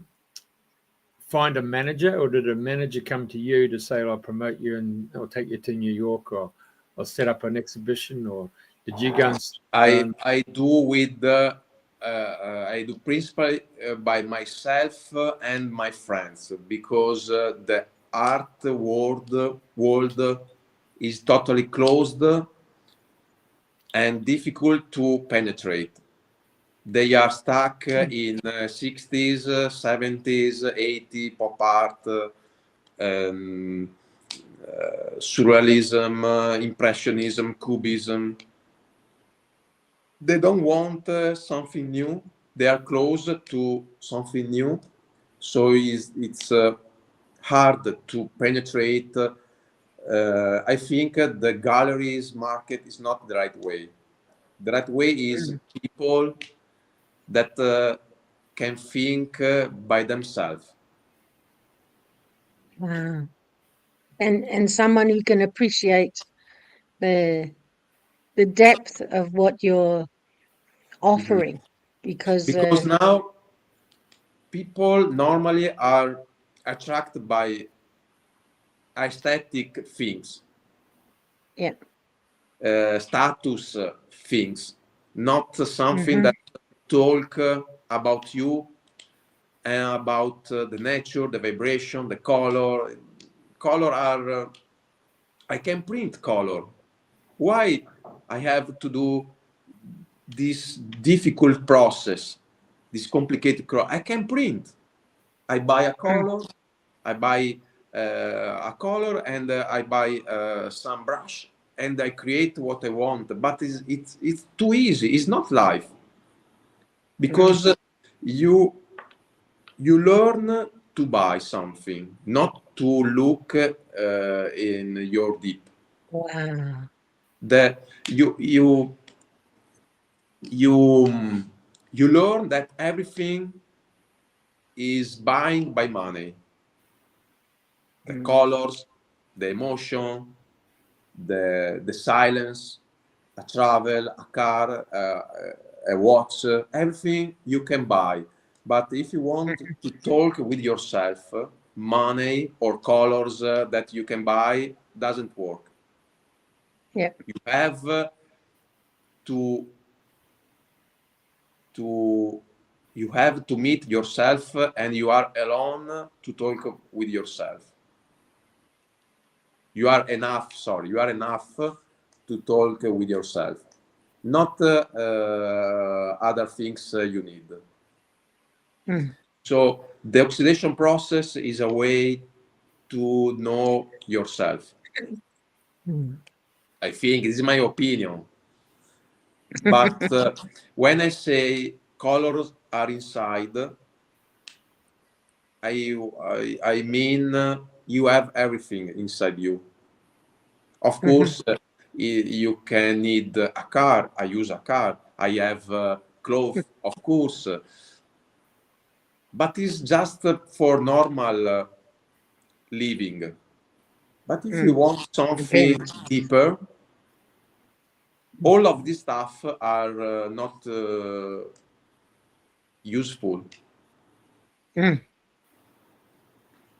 find a manager, or did a manager come to you to say, I'll promote you and I'll take you to New York, or I'll set up an exhibition, or did you go and... I do principally by myself and my friends, because the art world is totally closed and difficult to penetrate. They are stuck in 60s, 70s, 80s pop art, surrealism, impressionism, cubism. They don't want something new. They are close to something new, so it's hard to penetrate. I think the galleries market is not the right way. The right way is people that can think by themselves. Wow. And someone who can appreciate the depth of what you're offering, because now people normally are attracted by aesthetic things, status things, not something that talk about you and about the nature, the vibration, the color. Color are I can print color. Why I have to do this difficult process, this complicated process? I can print. I buy a color, and I buy some brush, and I create what I want. But it's too easy. It's not life, because you learn to buy something, not to look in your deep. wow. That you learn that everything is buying by money. The colors, the emotion, the silence, a travel, a car, a watch, everything you can buy. But if you want to talk with yourself, money or colors that you can buy doesn't work. Yeah. You have you have to meet yourself, and you are alone to talk with yourself. You are enough to talk with yourself. not other things you need. So the oxidation process is a way to know yourself. I think this is my opinion. But when I say colors are inside, I mean you have everything inside you. Of course, you can need a car. I use a car. I have clothes, of course. But it's just for normal living. But if you want something deeper, all of this stuff are not useful.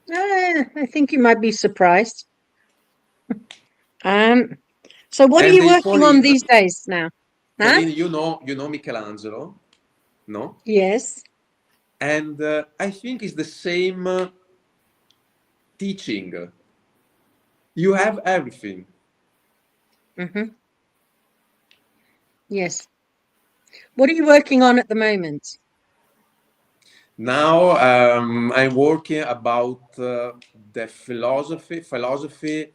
I think you might be surprised. So what are you working Pauline, on these days now? Pauline, you know Michelangelo, no? Yes. And I think it's the same teaching. You have everything. Yes. What are you working on at the moment? Now I'm working about the philosophy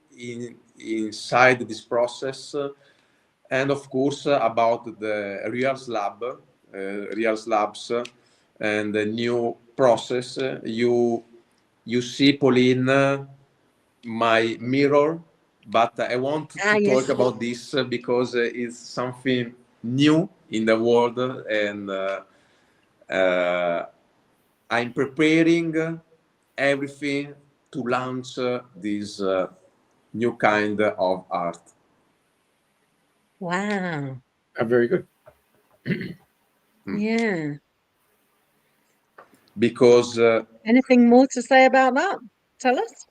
inside this process, and of course about the real slabs, and the new process. You see, Pauline, my mirror, but I want to talk about this because it's something new in the world, and I'm preparing everything to launch this new kind of art. Wow. Very good. Yeah. Because anything more to say about that? Tell us.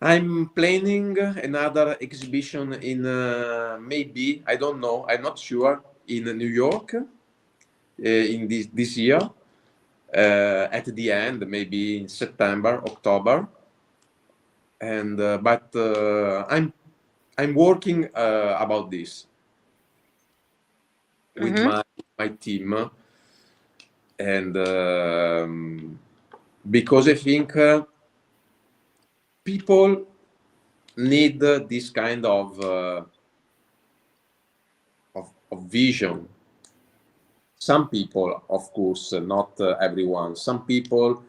I'm planning another exhibition in maybe, I don't know, I'm not sure, in New York in this year, at the end, maybe in September, October, and but I'm working about this with my team, and because I think people need this kind of vision. Some people, of course, not everyone. Some people,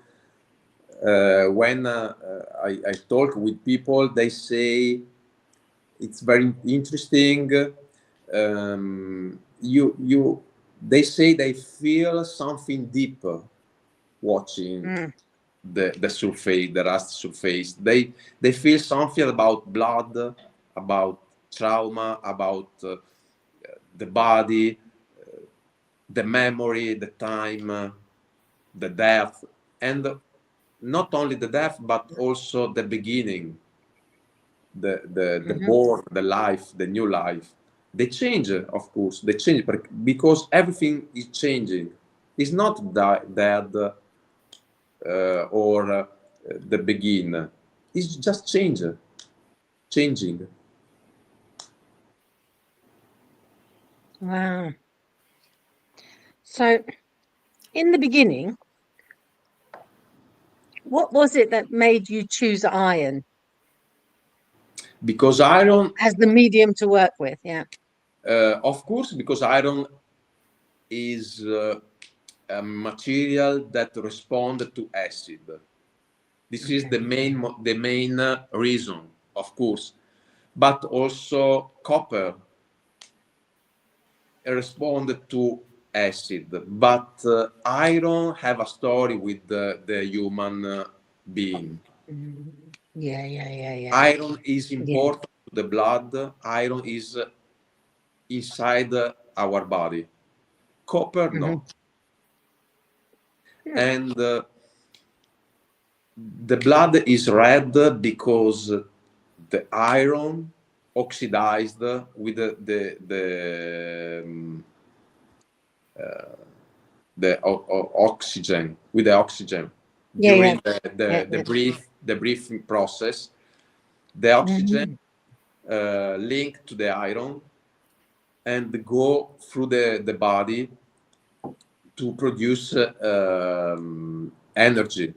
when I talk with people, they say it's very interesting. They say they feel something deeper watching the surface, the rust surface. They feel something about blood, about trauma, about the body, the memory, the time, the death, and not only the death, but also the beginning, the birth, the life, the new life. They change, of course. They change because everything is changing. It's not dead or the begin. It's just changing. Wow. So, in the beginning, what was it that made you choose iron? Because iron, as the medium to work with, yeah. Of course, because iron is a material that responds to acid. This is the main reason, of course. But also copper responded to acid. But iron have a story with the human being. Yeah. Iron is important to the blood. Iron is inside our body. Copper, no. And the blood is red because the iron oxidized with the oxygen, with the oxygen during the breathing process. The oxygen link to the iron and go through the body to produce energy,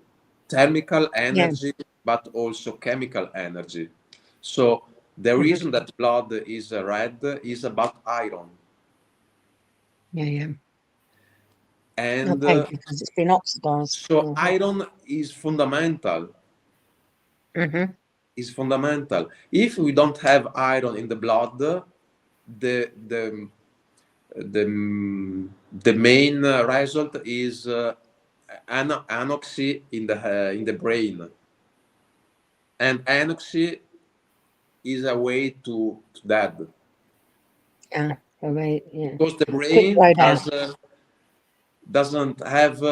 thermal energy, but also chemical energy. So the reason that blood is red is about iron. And because it's been oxidized. so iron is fundamental. Is fundamental. If we don't have iron in the blood, the main result is anoxy in the brain, and anoxy is a way to death. Because the brain doesn't have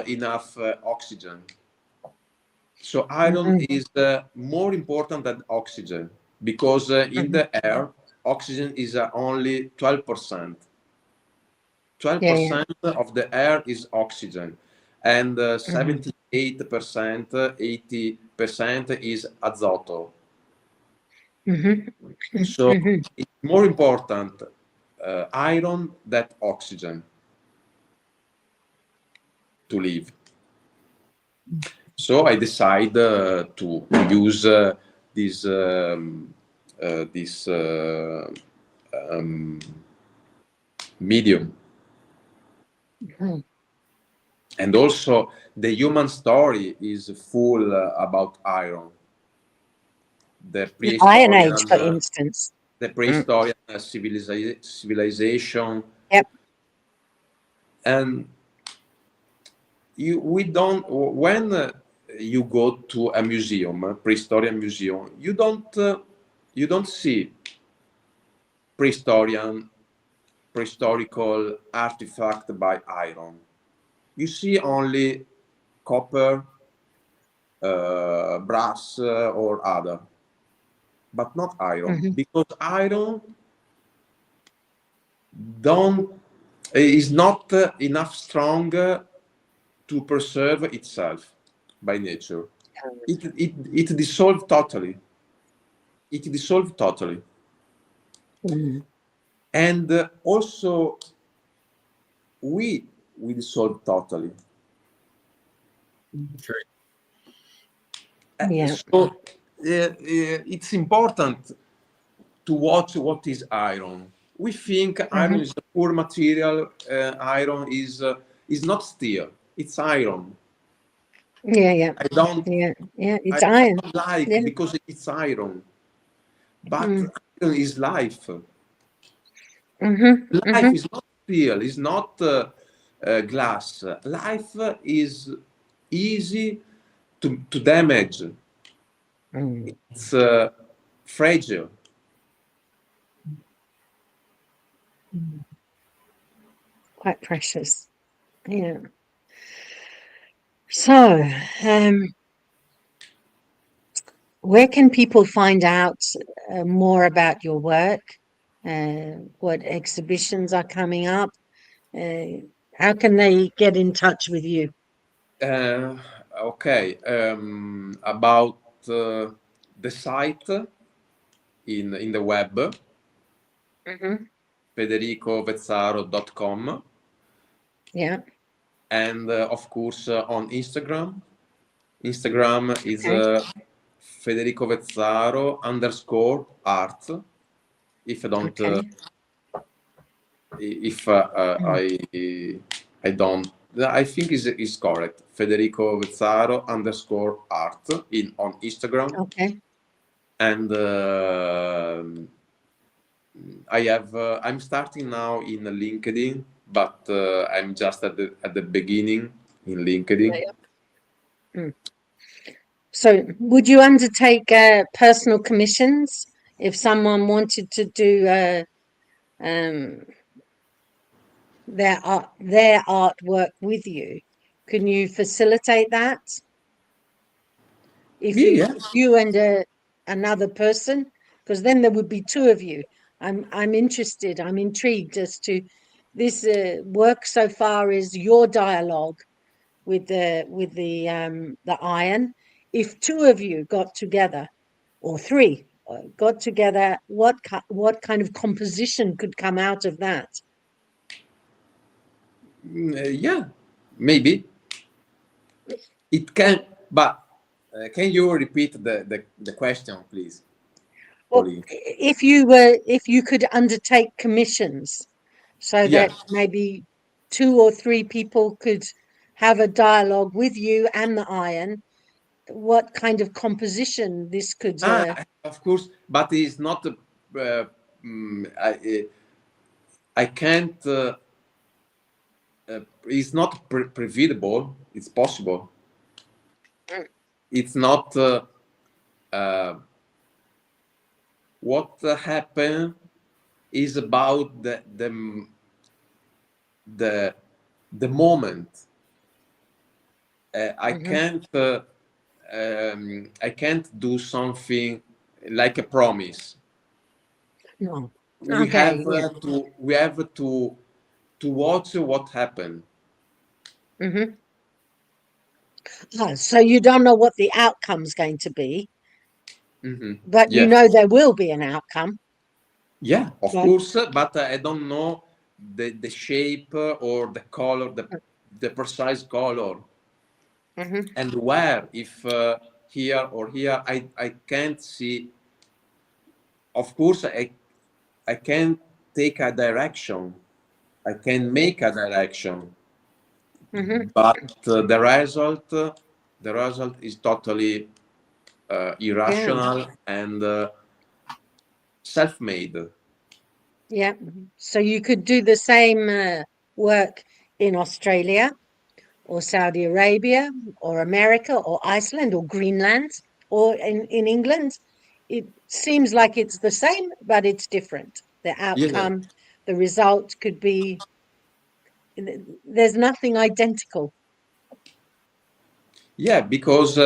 enough oxygen. So iron is more important than oxygen, because in the air, oxygen is only 12%. 12% of the air is oxygen, and 78%, 80% is azoto. So it's more important iron than oxygen to live. So I decided to use this medium. And also the human story is full about iron. The Iron Age, for instance. The prehistoric civilization. And when you go to a museum, prehistoric museum, you don't see prehistorical artifact by iron. You see only copper, brass, or other, but not iron, because iron is not enough strong to preserve itself by nature. It dissolves totally. And also we dissolve totally. So it's important to watch what is iron. We think iron is a poor material. Iron is not steel. It's iron. It's iron. Don't like because it's iron. But iron is life. Life is not steel. It's not glass. Life is easy to damage. It's fragile. Quite precious. So, where can people find out more about your work? What exhibitions are coming up? How can they get in touch with you? Okay. About the site in the web, federicovezzaro.com. And of course on Instagram. Instagram is Federico Vezzaro _art. If I don't, I don't, I think is correct. Federico Vezzaro _art on Instagram. And I'm starting now in LinkedIn, but I'm just at the beginning in LinkedIn. So would you undertake personal commissions if someone wanted to do their artwork with you? Can you facilitate that? If you and another person, because then there would be two of you. I'm interested. I'm intrigued as to this work so far is your dialogue with the iron. If two of you got together, or three, got together, what kind of composition could come out of that? Yeah, maybe it can, but can you repeat the question, please? Well, Pauline? if you could undertake commissions so that maybe 2 or 3 people could have a dialogue with you and the iron, what kind of composition this could of course, but it's not I can't it's not previsible. It's possible. It's not what happened is about the moment. I can't do something like a promise. No. We have to watch what happened. So you don't know what the outcome's going to be, but you know there will be an outcome. Yeah, of course, but I don't know the shape or the color, the precise color, and where. If here or here, I can't see. Of course, I can take a direction. I can make a direction, but the result is totally irrational and self-made. Yeah. So you could do the same work in Australia or Saudi Arabia or America or Iceland or Greenland or in England. It seems like it's the same, but it's different. The outcome, the result could be, there's nothing identical. Yeah, because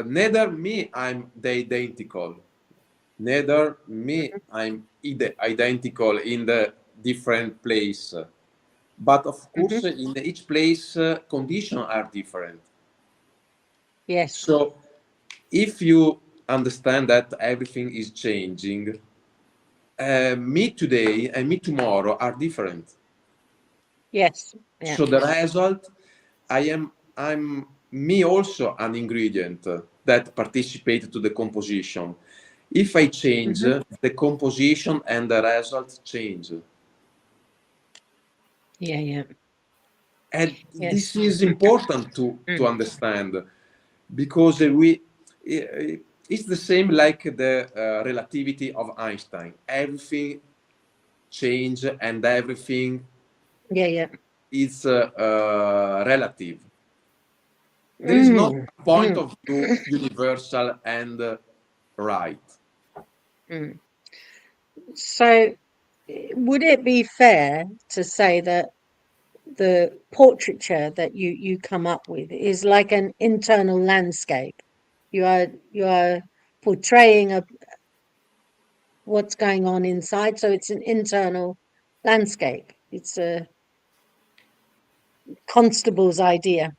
neither me I'm the identical, neither me I'm identical in the different place, but of course in each place conditions are different. Yes. So if you understand that everything is changing, me today and me tomorrow are different. Yes. Yeah. So the result, I'm me also an ingredient that participated to the composition. If I change, the composition and the result change. Yeah. And this is important to understand, because it's the same like the relativity of Einstein. Everything change and everything is relative. There is no point of view universal and right. So would it be fair to say that the portraiture that you come up with is like an internal landscape? You are portraying what's going on inside, so it's an internal landscape. It's a Constable's idea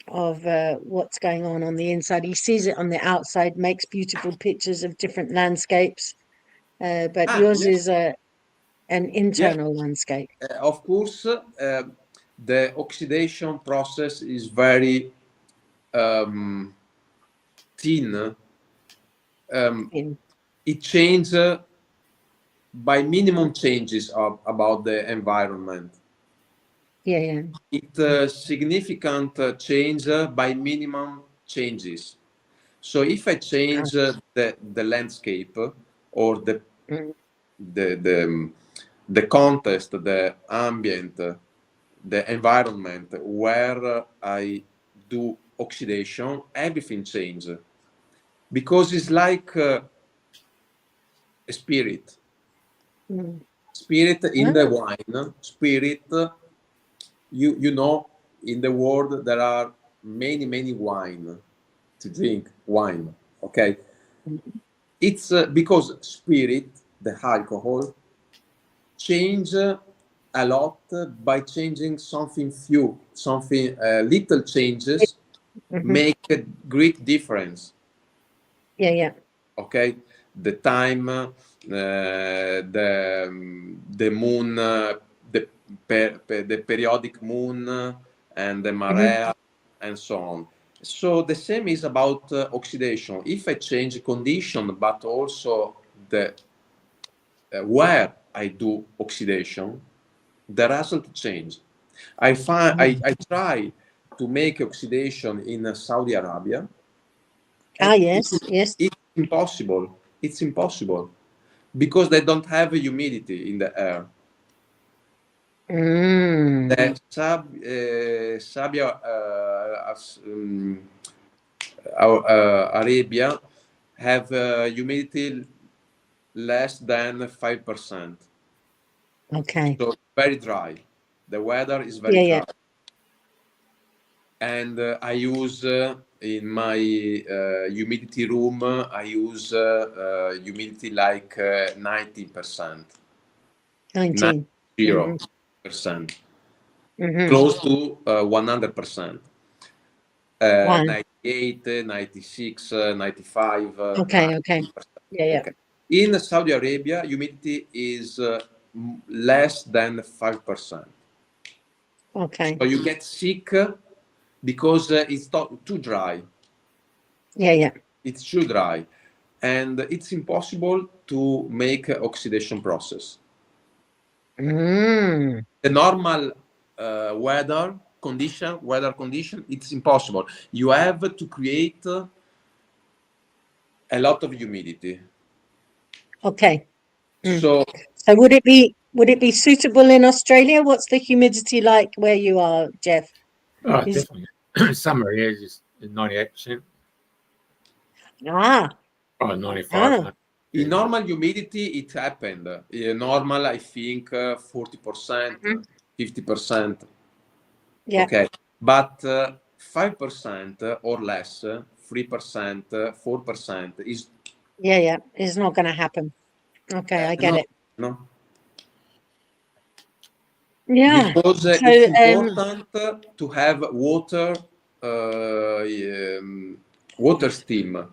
of what's going on the inside. He sees it on the outside, makes beautiful pictures of different landscapes, but yours is an internal landscape. Of course, the oxidation process is very thin. It changes by minimum changes about the environment. It significant change by minimum changes. So if I change the landscape or the context, the ambient, the environment where I do oxidation, everything changes, because it's like a spirit. Spirit in the wine. Spirit, you know, in the world there are many wine to drink wine. Okay, it's because spirit, the alcohol, change a lot by changing something few, something little changes make a great difference. Yeah. Okay, the time, the moon, the periodic moon, and the marea, and so on. So the same is about oxidation. If I change condition, but also the where I do oxidation, the result change. I try to make oxidation in Saudi Arabia. Yes. It's impossible. It's impossible because they don't have humidity in the air. The Saudi Arabia have humidity less than 5%. Okay. So very dry. The weather is very dry. And I use in my humidity room, I use humidity like 90%. 90%. Close to 100%. 98, 96, 95. Okay. Yeah. Okay. In Saudi Arabia, humidity is less than 5%. Okay. So you get sick because it's too dry. Yeah. It's too dry. And it's impossible to make an oxidation process. The normal weather condition, it's impossible. You have to create a lot of humidity. Okay. So would it be suitable in Australia? What's the humidity like where you are, Jeff? Oh, definitely. Summer here is 98%. Oh, 95. In normal humidity, it happened. In normal, I think 40%, 50%. Yeah. Okay, but 5% or less, 3%, 4% is. Yeah. It's not going to happen. Okay, I get it. No. Yeah. Because it's important to have water steam.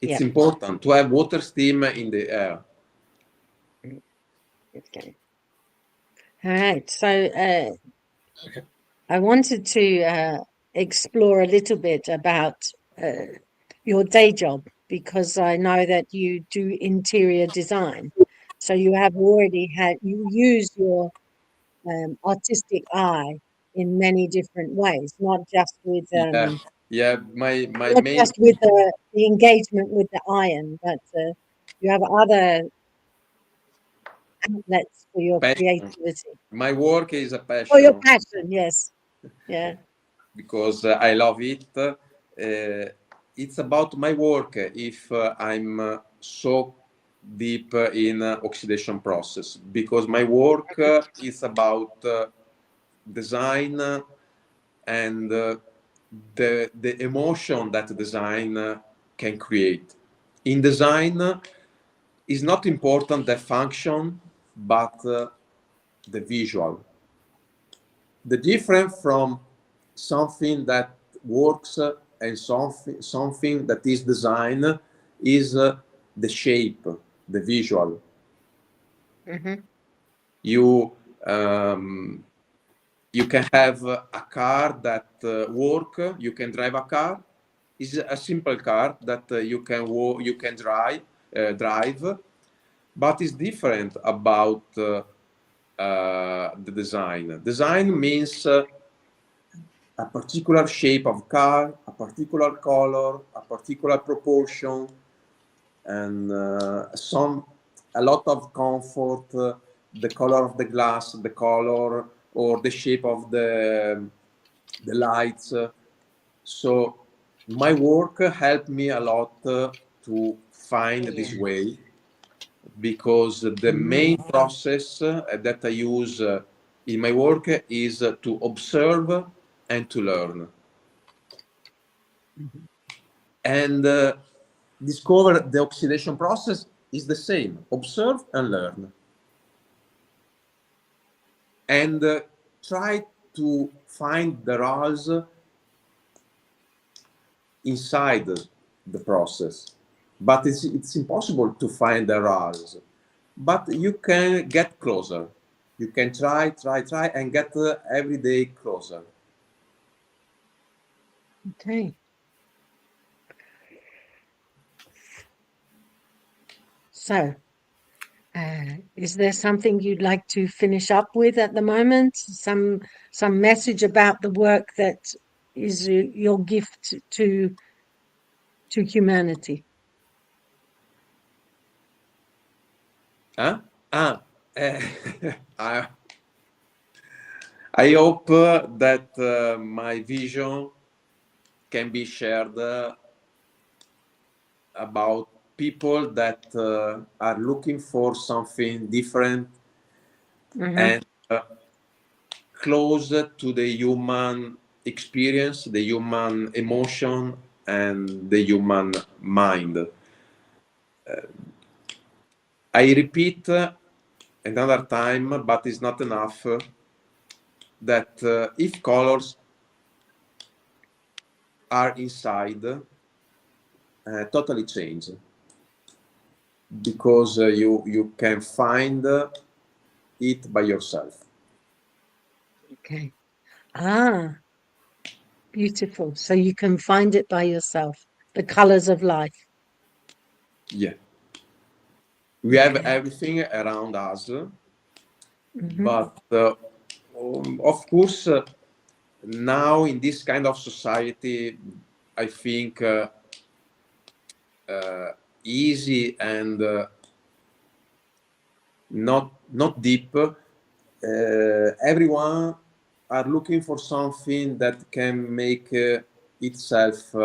It's important to have water steam in the air. Okay. All right. So I wanted to explore a little bit about your day job, because I know that you do interior design. So you use your artistic eye in many different ways, not just with my not main just with the engagement with the iron, but you have other outlets for your creativity. My work is a passion. For your passion, yes. Yeah. Because I love it. It's about my work. If I'm so deep in oxidation process, because my work is about design and the emotion that design can create. In design, is not important the function, but the visual. The difference from something that works and something that is designed is the shape, the visual. You can have a car that work. You can drive a car. It's a simple car that you can drive, but it's different about the design. Design means a particular shape of car, a particular color, a particular proportion, and a lot of comfort, the color of the glass, the color or the shape of the lights. So my work helped me a lot to find this way, because the main process that I use in my work is to observe and to learn. And discover the oxidation process is the same: observe and learn. And try to find the rules inside the process, but it's impossible to find errors. But you can get closer. You can try, and get every day closer. Okay. So, is there something you'd like to finish up with at the moment? Some message about the work that is your gift to humanity? Huh? I hope that my vision can be shared about people that are looking for something different and close to the human experience, the human emotion, and the human mind. I repeat another time, but it's not enough, that if colors are inside, totally change, because you can find it by yourself. Okay. Ah, beautiful. So you can find it by yourself, the colors of life. Yeah. We have everything around us, but of course, now in this kind of society, I think easy and not deep. Everyone are looking for something that can make itself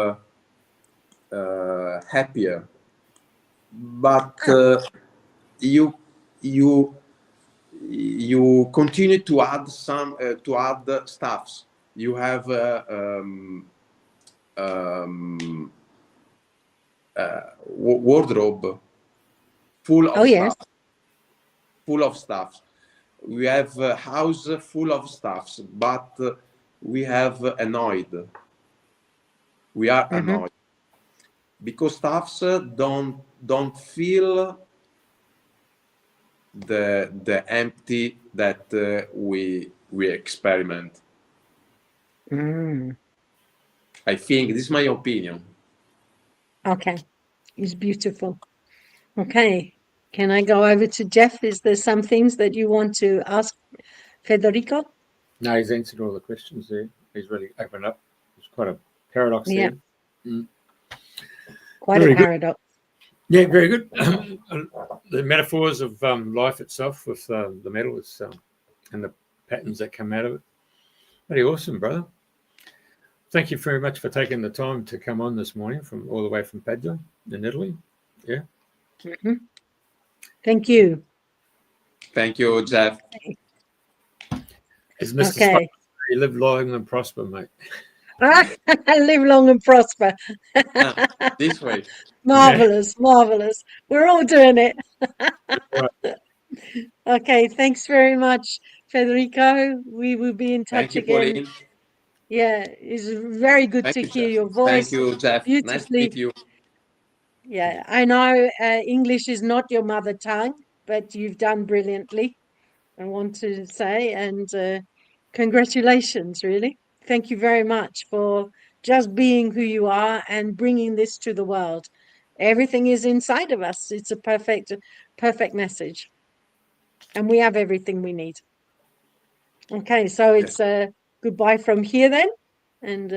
happier, but you continue to add stuffs. You have wardrobe full of stuff. Full of stuff. We have a house full of stuffs, but we have annoyed. We are annoyed because stuffs don't feel the empty that we experiment. I think this is my opinion. Okay, it's beautiful. Okay, can I go over to Jeff? Is there some things that you want to ask Federico? No, he's answered all the questions there. He's really opened up. It's quite a paradox there. Quite very a paradox. Good. Yeah, very good. The metaphors of life itself with the metals and the patterns that come out of it. Very awesome, brother. Thank you very much for taking the time to come on this morning from all the way from Padua in Italy. Yeah. Thank you. Thank you, Jeff. As Mr. Spicer, you live long and prosper, mate. Live long and prosper. This way. Marvelous, marvelous. We're all doing it. Okay, thanks very much, Federico. We will be in touch again. Pauline. Yeah, it's very good to hear your voice. Thank you, Jeff. Nice to meet you. Yeah, I know English is not your mother tongue, but you've done brilliantly, I want to say, and congratulations, really. Thank you very much for just being who you are and bringing this to the world. Everything is inside of us. It's a perfect message. And we have everything we need. Okay, so it's goodbye from here then. And